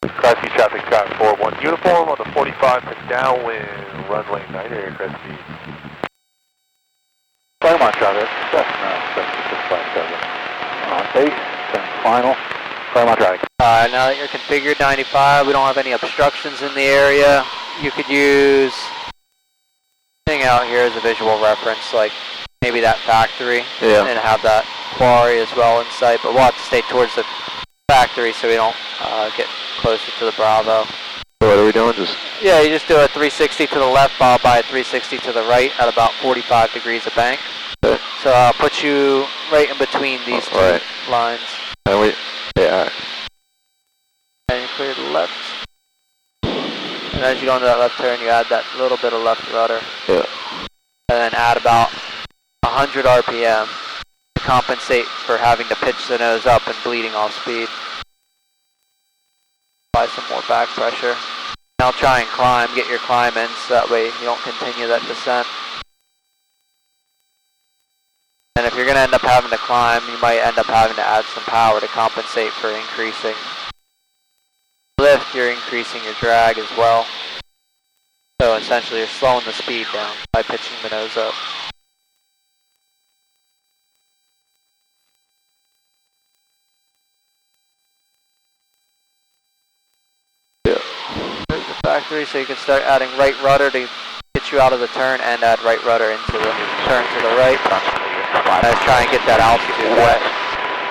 1. Cross Key traffic, Scott 41 uniform on the 45 to downwind, runway 90 aircraft speed. Claremont traffic, Cessna 73657. On base, then final, Claremont traffic. Now that you're configured 95, we don't have any obstructions in the area. You could use thing out here as a visual reference, like maybe that factory, and have that quarry as well in sight, but we'll have to stay towards the factory so we don't get closer to the Bravo. So what are we doing? Yeah, you just do a 360 to the left, followed by a 360 to the right at about 45 degrees of bank. So I'll put you right in between these two lines. And we, And you clear to the left. And as you go into that left turn, you add that little bit of left rudder. Yeah. And then add about 100 RPM to compensate for having to pitch the nose up and bleeding off speed. Apply some more back pressure. Now try and climb, get your climb in so that way you don't continue that descent. And if you're going to end up having to climb, you might end up having to add some power to compensate for increasing lift. You're increasing your drag as well. So essentially you're slowing the speed down by pitching the nose up. Yeah. There's the factory, so you can start adding right rudder to get you out of the turn and add right rudder into the turn to the right. Let's try and get that altitude wet.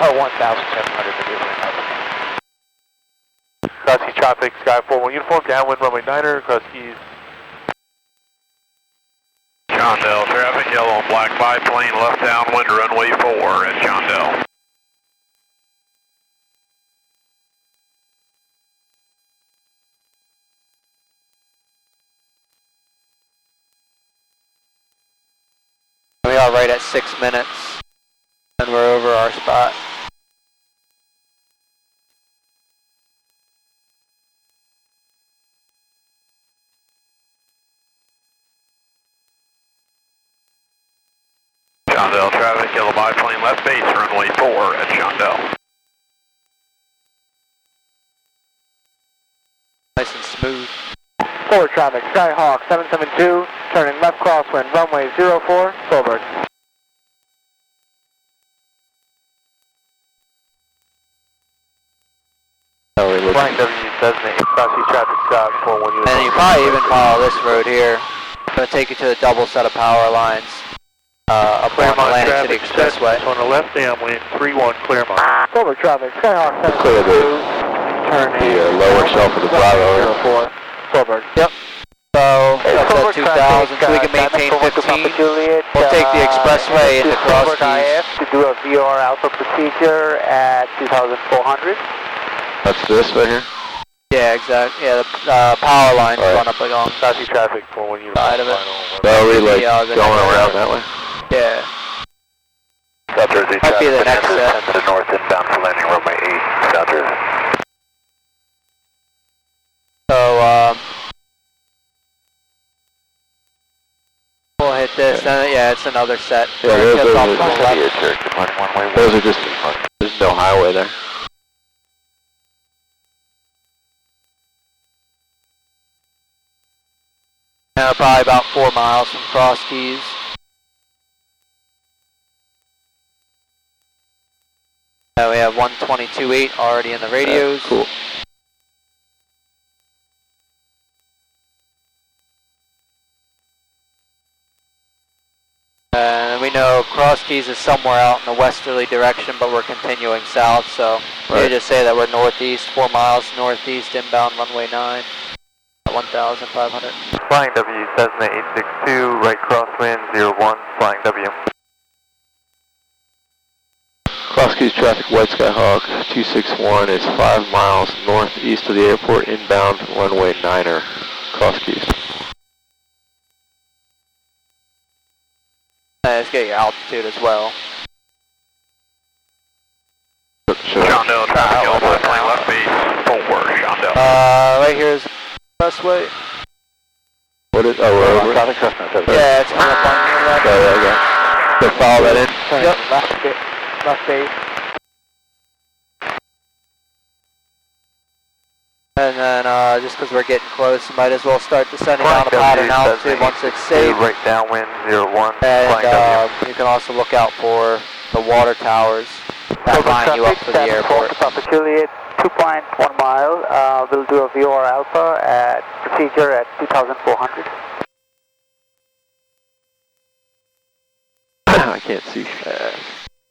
Oh, 1,700 meters. Cross Keys traffic, Sky 41 uniform, downwind runway 9er, Cross Keys. John Dell, traffic, yellow and black biplane, left downwind, runway 4 at John Dell. We are right at 6 minutes, and we're over our spot. John Dell, traffic, yellow biplane, left base, runway 4 at John Dell. Nice and smooth. Forward traffic, Skyhawk 772, turning left crosswind, runway 04, Stolberg. Flying W, designate, Cross Keys traffic, Sky 41 uniform. And you probably even follow this road here. It's going to take you to the double set of power lines up on Atlantic City Expressway. On the left downwind, 31 Claremont. Forward traffic, Skyhawk Clear 772, turning the lower shelf of the Bravo. 04, Stolberg. Yep. So that's at 2,000, so we can maintain 15. We'll take the expressway into Cross Keys. To do a VR alpha procedure at 2,400. That's this right here? Yeah, exactly. Yeah, the power lines Right. run up along Cross Keys traffic, 41 uniform. side of it. So are we like Yeah, the going next around set. that way? Yeah. South Jersey, Might be the next set. to the north, inbound for landing, runway 8, South Jersey. So, we'll hit this, and yeah, it's another set. Yeah, It gets off to the left. Those are just, there's no highway there. Probably about 4 miles from Cross Keys. We have 122.8 already in the radios. Cool. And we know Cross Keys is somewhere out in the westerly direction, but we're continuing south, so Right. we just say that we're northeast, 4 miles northeast, inbound runway 9, at 1,500. Flying W, Cessna 862, right crosswind, 01, Flying W. Cross Keys traffic, White Sky Hawk 261 is 5 miles northeast of the airport, inbound runway 9er, Cross Keys. Let's get your altitude as well. John Dell, traffic, yellow biplane, left base, 4, John Dell. Right here is the expressway. What is, oh, we're over? Yeah, it's coming up on your left. Okay. So follow that in? Yep. Left base. And then just because we're getting close, you might as well start descending down a pattern altitude once it's safe. Right downwind, 01, And Flying W. you can also look out for the water towers that line you up for the airport. Papa Juliet, 2.1 mile. We'll do a VR alpha at procedure at 2,400. I can't see.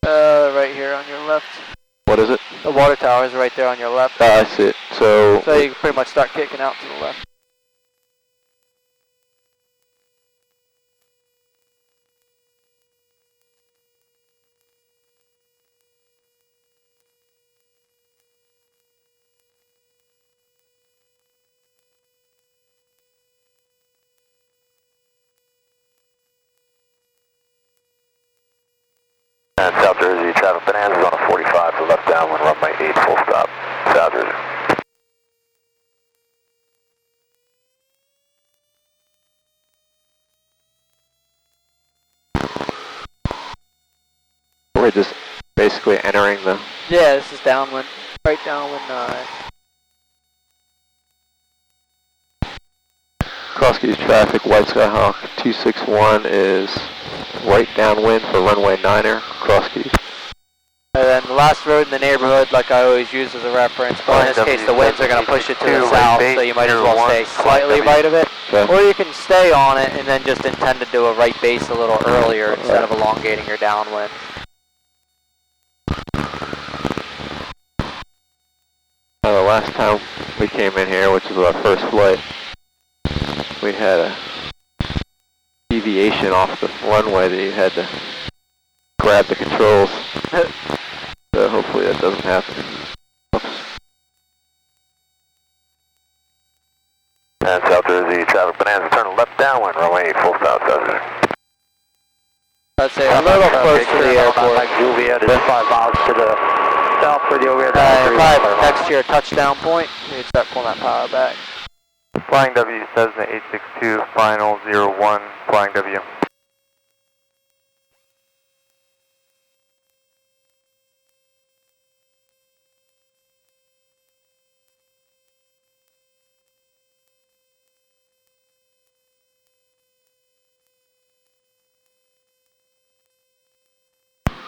Right here on your left. What is it? The water tower is right there on your left. I see it. So So you can pretty much start kicking out to the left. And South Jersey, traffic Bonanza's on a 45 for left downwind, runway 8, full stop. South Jersey. We're just basically entering the... Yeah, this is downwind. Right downwind 9. Cross Keys traffic, White Skyhawk 261 is right downwind for runway 9er, Cross Keys. And then the last road in the neighborhood, like I always use as a reference, but in this case the winds are going to push it to the south, so you might as well stay slightly right of it. Okay. Or you can stay on it and then just intend to do a right base a little earlier instead of elongating your downwind. The last time we came in here, which was our first flight, we had a deviation off the runway that you had to grab the controls. So hopefully that doesn't happen. Oops. And South Jersey, traffic Bonanza, turn left downwind, runway 8, full stop, South Jersey. Let's say a little close to the airport. Like Juliet is 5 miles to the south for the overhead. Next to your touchdown point, you start pulling that power back. Flying W, Cessna 862, final 01, Flying W.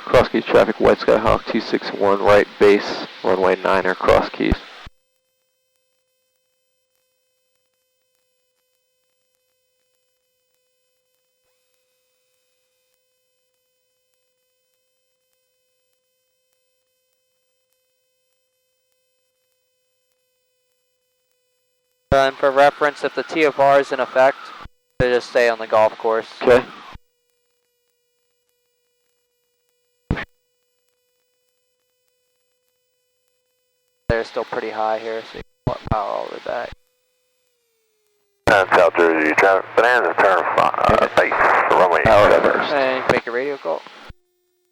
Cross Keys traffic, White Skyhawk 261, right base, runway 9er, Cross Keys. And for reference, if the TFR is in effect, they just stay on the golf course. Okay. They're still pretty high here, so you can let power all the way back. And South Jersey, traffic Bonanza, turn base, runway 8, Power reverse. And you can make a radio call.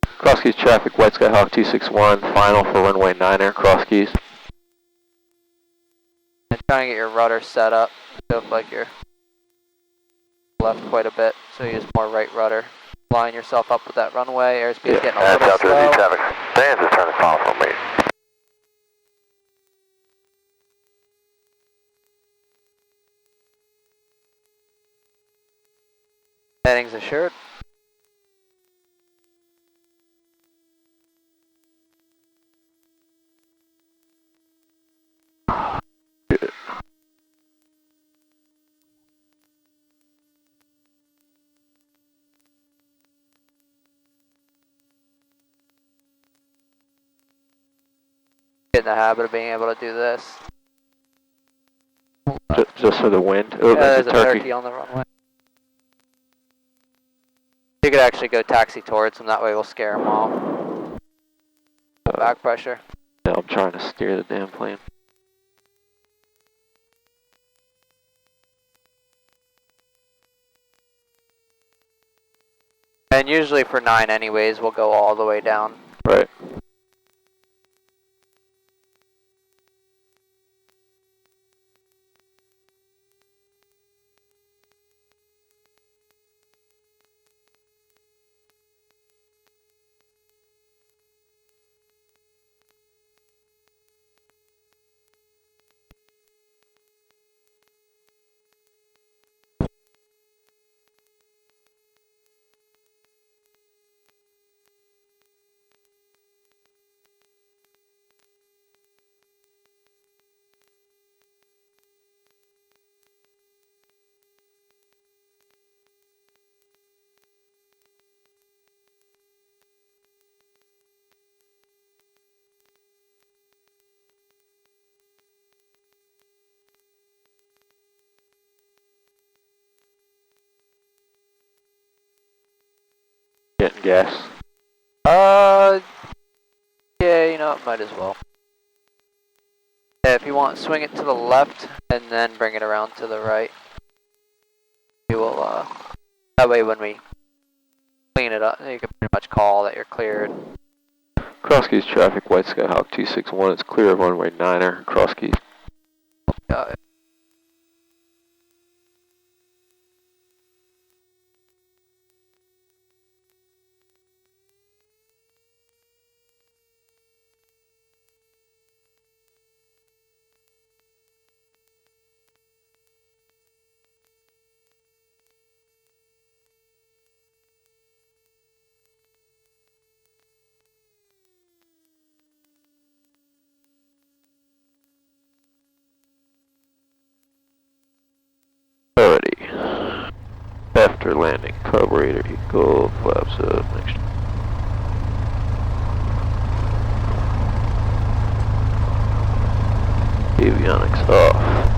Cross Keys traffic, White Skyhawk 261, final for runway 9er, Cross Keys. And trying to get your rudder set up. You look like you're left quite a bit, so you use more right rudder. Line yourself up with that runway, airspeed is getting a and little South Jersey, slow. traffic Bonanza, turn final for me. Headings assured. Get in the habit of being able to do this. Just for the wind. Oh, Yeah, there's a turkey on the runway. You could actually go taxi towards them, that way we'll scare them off. Back pressure. Yeah, I'm trying to steer the damn plane. And usually for 9 anyways, we'll go all the way down. Right. Getting gas. Yeah, you know, might as well. Yeah, if you want, swing it to the left and then bring it around to the right. You will, that way when we clean it up. You can pretty much call that you're cleared. Crosskeys traffic, White Skyhawk 261. It's clear of runway 9er. Crosskeys. Got it. Alrighty. After landing, carburetor equal, flaps up, next. Avionics off.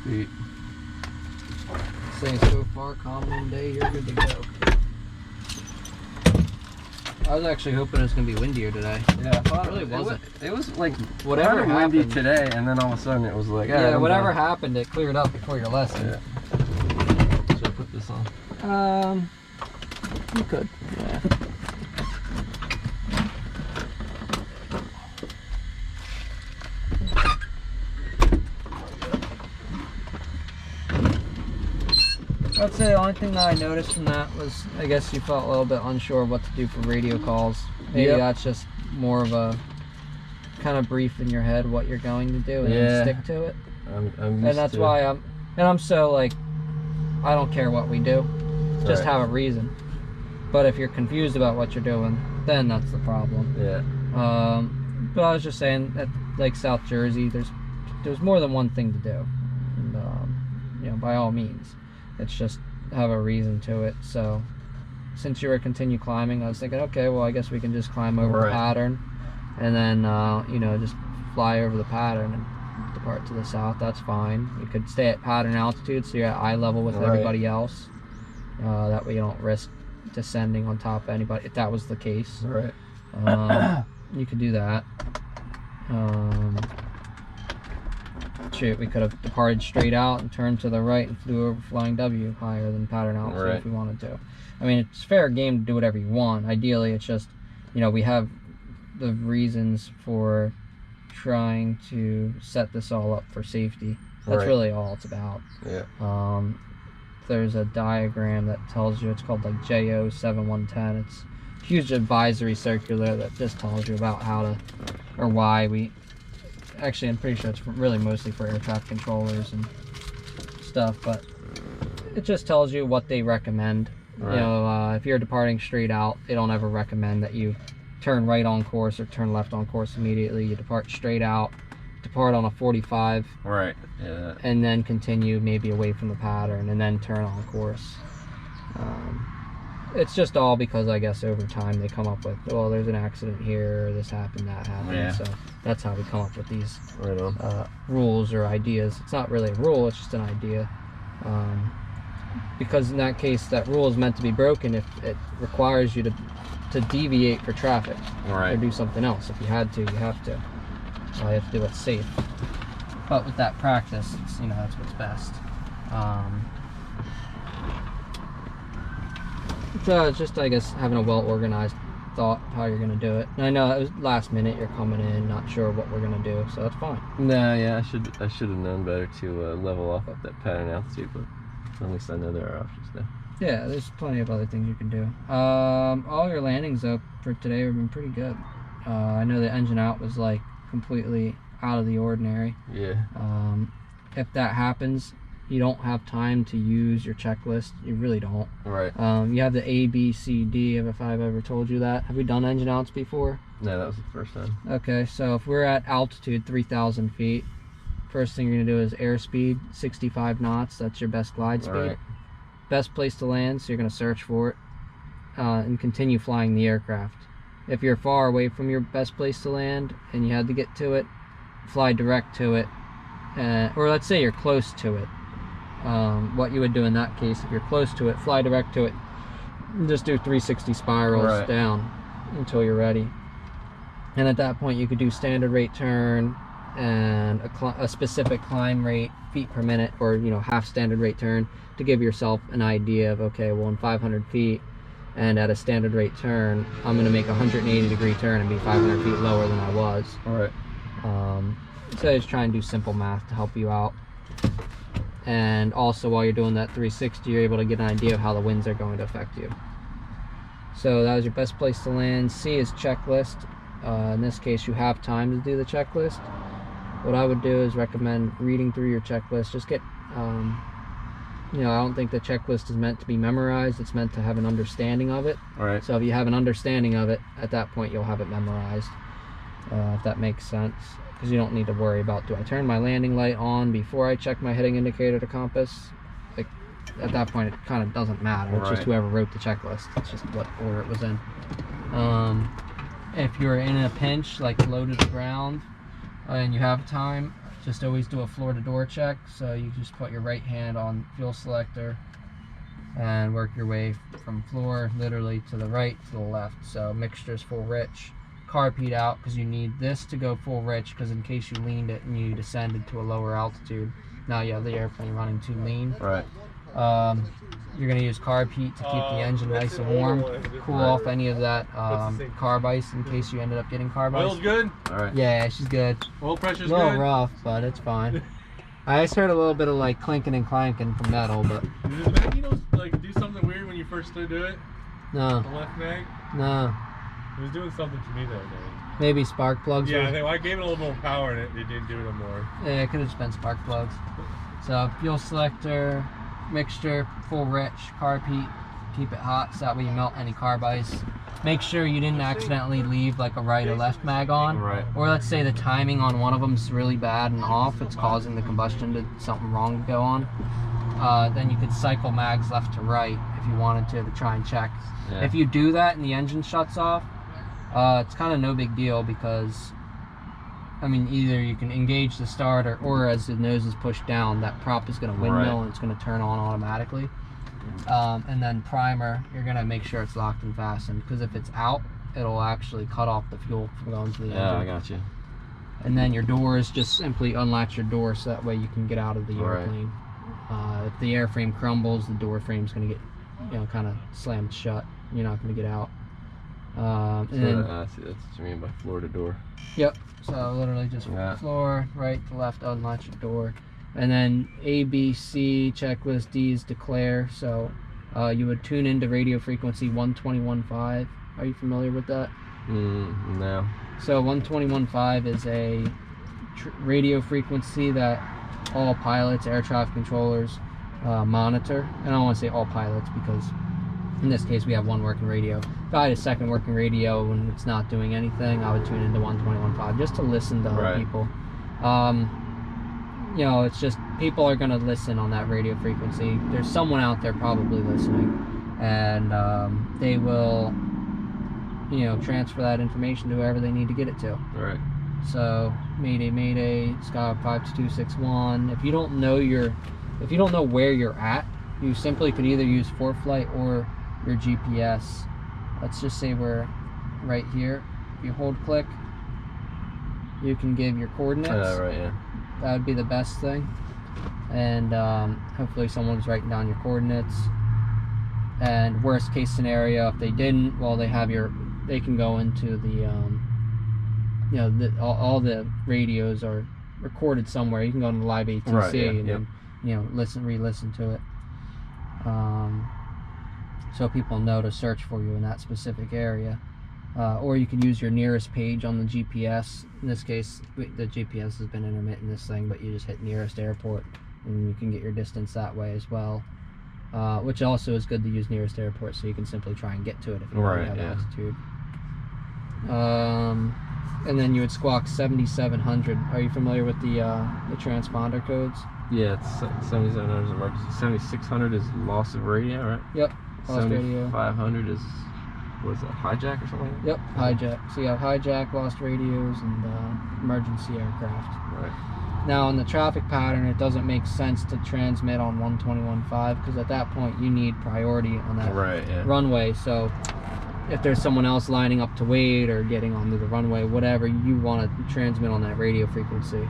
Sweet. Saying so far, calm wind day, you're good to go. I was actually hoping it was going to be windier today. Yeah, I thought It really wasn't. It was like Whatever kinda windy happened. today, and then all of a sudden it was like, Yeah, I'm whatever done. happened, it cleared up before your lesson. Yeah. Should I put this on? You could. Yeah. I'd say the only thing that I noticed from that was, I guess you felt a little bit unsure of what to do for radio calls. Maybe Yep. that's just more of a kind of brief in your head what you're going to do and then Yeah. stick to it. I'm And used that's to, why I'm so like, I don't care what we do, just Right. have a reason. But if you're confused about what you're doing, then that's the problem. Yeah. But I was just saying, at like South Jersey, there's more than one thing to do, and you know, by all means, it's just have a reason to it. So since you were continue climbing, I was thinking, okay, well, I guess we can just climb over the Right. pattern, and then you know, just fly over the pattern and depart to the south. That's fine. You could stay at pattern altitude, so you're at eye level with Right. everybody else. That way you don't risk descending on top of anybody, if that was the case. Right. You could do that. Shoot, we could have departed straight out and turned to the right and flew over Flying W higher than pattern altitude Right. if we wanted to. I mean, it's fair game to do whatever you want. Ideally, it's just, you know, we have the reasons for trying to set this all up for safety. That's Right. really all it's about. Yeah. There's a diagram that tells you, it's called like JO7110. It's a huge advisory circular that just tells you about how to, or why we, actually I'm pretty sure it's really mostly for air traffic controllers and stuff, but it just tells you what they recommend. Right. You know, if you're departing straight out, they don't ever recommend that you turn right on course or turn left on course immediately. You depart straight out, depart on a 45, Right. Yeah. and then continue maybe away from the pattern and then turn on course. It's just all because I guess over time they come up with, well, there's an accident here, or this happened, that happened. Yeah. So that's how we come up with these Right on. rules or ideas. It's not really a rule, it's just an idea. Because in that case, that rule is meant to be broken if it requires you to deviate for traffic or Right. do something else. If you had to, you have to. You have to do what's safe. But with that practice, it's, you know, that's what's best. So it's just, I guess, having a well-organized thought of how you're going to do it. And I know it was last minute, you're coming in, not sure what we're going to do, so that's fine. No, yeah, I should have known better to level off at that pattern altitude, but at least I know there are options now. Yeah, there's plenty of other things you can do. All your landings, though, for today have been pretty good. I know the engine out was, like, completely out of the ordinary. Yeah. If that happens, you don't have time to use your checklist. You really don't. Right. You have the A, B, C, D, if I've ever told you that. Have we done engine outs before? No, that was the first time. Okay, so if we're at altitude 3,000 feet, first thing you're going to do is airspeed 65 knots. That's your best glide speed. Right. best place to land, so you're going to search for it and continue flying the aircraft. If you're far away from your best place to land and you had to get to it, fly direct to it, or let's say you're close to it. What you would do in that case, if you're close to it, fly direct to it, and just do 360 spirals down until you're ready. And at that point you could do standard rate turn and a specific climb rate, feet per minute, or half standard rate turn, to give yourself an idea of, okay, well, in 500 feet and at a standard rate turn, I'm going to make a 180-degree turn and be 500 feet lower than I was. All right. So just try and do simple math to help you out. And also, while you're doing that 360, you're able to get an idea of how the winds are going to affect you. So that was your best place to land. C is checklist. In this case, you have time to do the checklist. What I would do is recommend reading through your checklist. Just get, I don't think the checklist is meant to be memorized. It's meant to have an understanding of it. All right. So if you have an understanding of it, at that point you'll have it memorized, if that makes sense. Because you don't need to worry about, do I turn my landing light on before I check my heading indicator to compass? Like, at that point it kind of doesn't matter. It's just whoever wrote the checklist. It's just what order it was in. If you're in a pinch, like low to the ground, and you have time, just always do a floor to door check. So you just put your right hand on fuel selector and work your way from floor literally to the right to the left. So mixture's full rich. Carb heat out, because you need this to go full rich, because in case you leaned it and you descended to a lower altitude, now you have the airplane running too lean. Right. You're going to use carb heat to keep the engine nice and warm, cool off any of that carb ice in case you ended up getting carb ice. Oil's good? All right. Yeah, she's good. Oil pressure's good? A little good? rough, but it's fine. I just heard a little bit of like clinking and clanking from metal, but... Does the mag, like do something weird when you first do it? No. The left mag? No. It was doing something to me the other day. Maybe spark plugs. Yeah, I gave it a little more power and it didn't do it no more. Yeah, it could have just been spark plugs. So fuel selector, mixture, full rich, carb heat, keep it hot so that way you melt any carb ice. Make sure you didn't accidentally leave like a right or left mag on. Right. Or let's say the timing on one of them is really bad and off, it's causing the combustion to something wrong to go on. Then you could cycle mags left to right if you wanted to try and check. Yeah. If you do that and the engine shuts off, it's kind of no big deal, because I mean, either you can engage the starter, or as the nose is pushed down, that prop is going to windmill and it's going to turn on automatically. And then primer, you're going to make sure it's locked and fastened, because if it's out, it'll actually cut off the fuel from going to the engine. Yeah, I got you. And then your doors, just simply unlatch your door so that way you can get out of the airplane. If the airframe crumbles, the door frame's going to get, kind of slammed shut. You're not going to get out. And then, see, that's what you mean by floor to door. Yep. So literally just floor, right to left, unlatch your door. And then A, B, C, checklist, D is declare. So you would tune into radio frequency 121.5. Are you familiar with that? No. So 121.5 is a radio frequency that all pilots, air traffic controllers monitor. And I don't want to say all pilots, because in this case we have one working radio. If I had a second working radio and it's not doing anything, I would tune into 121.5 just to listen to other people. It's just, people are going to listen on that radio frequency. There's someone out there probably listening, and they will transfer that information to whoever they need to get it to. Right. So Mayday, Mayday, Skyhawk 52261. If you don't know where you're at, you simply could either use ForeFlight or your GPS. Let's just say we're right here. If you hold click, you can give your coordinates. That would be the best thing. And hopefully someone's writing down your coordinates. And worst case scenario, if they didn't, well, they can go into the all the radios are recorded somewhere. You can go into live ATC and then, re-listen to it. So people know to search for you in that specific area. Or you could use your nearest page on the GPS. In this case, the GPS has been intermittent this thing, but you just hit nearest airport and you can get your distance that way as well. Which also is good to use nearest airport, so you can simply try and get to it if you already have altitude. And then you would squawk 7700. Are you familiar with the transponder codes? Yeah, it's 7700 is emergency. 7600 is loss of radio, right? Yep. Lost radio. 7500 is, was it hijack or something? Yep, hijack. So you have hijack, lost radios, and emergency aircraft. Right. Now in the traffic pattern, it doesn't make sense to transmit on 121.5 because at that point you need priority on that runway. So if there's someone else lining up to wait or getting onto the runway, whatever, you want to transmit on that radio frequency.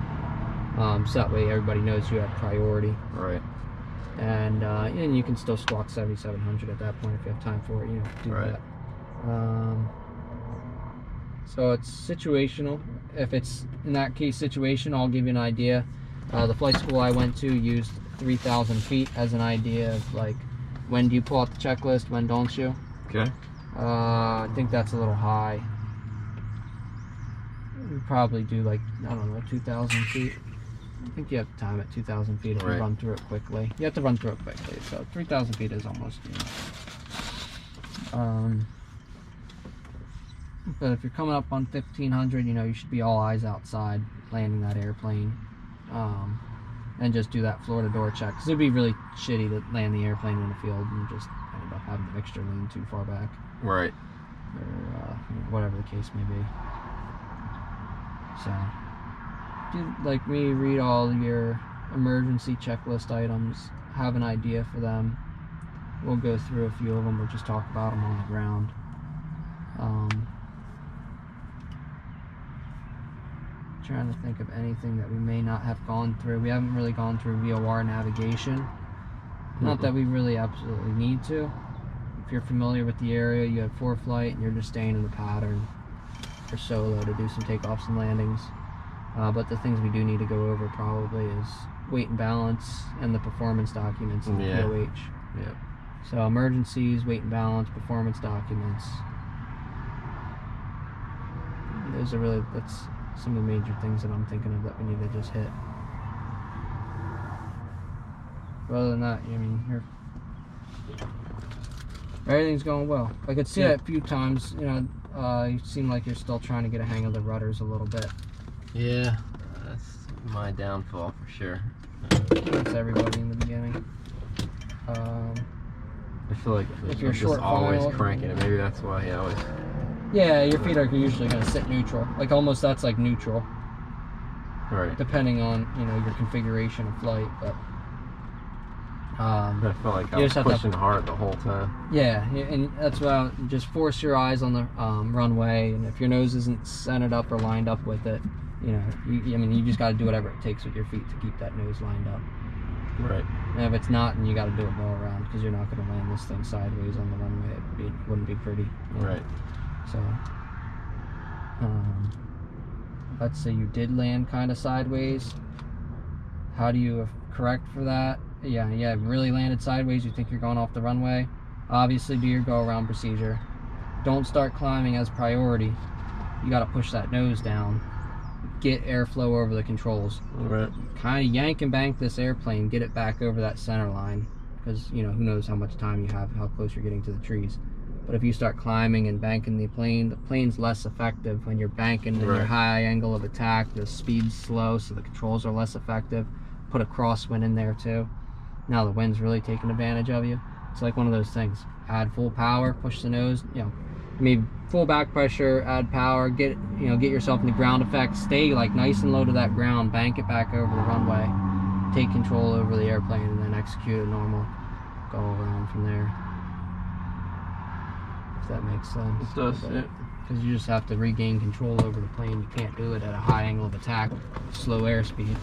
So that way everybody knows you have priority. Right. And you can still squawk 7700 at that point if you have time for it. You know, do that. So it's situational. If it's in that case situation, I'll give you an idea. The flight school I went to used 3,000 feet as an idea of like, when do you pull out the checklist, when don't you? Okay. I think that's a little high. You probably do like, I don't know, 2,000 feet. I think you have time at 2,000 feet if you run through it quickly. You have to run through it quickly, so 3,000 feet is almost, you know. But if you're coming up on 1,500, you know, you should be all eyes outside landing that airplane. And just do that floor to door check. Because it'd be really shitty to land the airplane in the field and just end up having the mixture lean too far back. Right. Or whatever the case may be. So, do like me, read all your emergency checklist items, have an idea for them. We'll go through a few of them, we'll just talk about them on the ground. Trying to think of anything that we may not have gone through. We haven't really gone through VOR navigation. Not that we really absolutely need to. If you're familiar with the area, you have ForeFlight and you're just staying in the pattern for solo to do some takeoffs and landings. But the things we do need to go over probably is weight and balance and the performance documents in the POH. Yeah. So emergencies, weight and balance, performance documents. Those are really, that's some of the major things that I'm thinking of that we need to just hit. But other than that, I mean, everything's going well. I could see it a few times, you know, you seem like you're still trying to get a hang of the rudders a little bit. Yeah, that's my downfall for sure. That's everybody in the beginning. I feel like if you're just always cranking it, maybe that's why he always... Yeah, your feet are usually going to sit neutral. Like almost that's like neutral. Right. Depending on, you know, your configuration of flight, but... I felt like I was pushing hard the whole time. Yeah, and that's why just force your eyes on the runway, and if your nose isn't centered up or lined up with it, you know, I mean, you just got to do whatever it takes with your feet to keep that nose lined up. Right. And if it's not, then you got to do it all around because you're not going to land this thing sideways on the runway. It wouldn't be pretty. You know? Right. So, let's say you did land kind of sideways. How do you correct for that? Yeah, really landed sideways. You think you're going off the runway. Obviously, do your go-around procedure. Don't start climbing as priority. You got to push that nose down. Get airflow over the controls. Right. Kind of yank and bank this airplane. Get it back over that center line. Because, you know, who knows how much time you have, how close you're getting to the trees. But if you start climbing and banking the plane's less effective when you're banking in your high angle of attack. The speed's slow, so the controls are less effective. Put a crosswind in there too. Now the wind's really taking advantage of you. It's like one of those things. Add full power, push the nose, you know, I mean, full back pressure, add power, get yourself in the ground effect, stay like nice and low to that ground, bank it back over the runway, take control over the airplane, and then execute a normal go around from there. If that makes sense. It does, yeah. Because you just have to regain control over the plane. You can't do it at a high angle of attack, slow airspeed.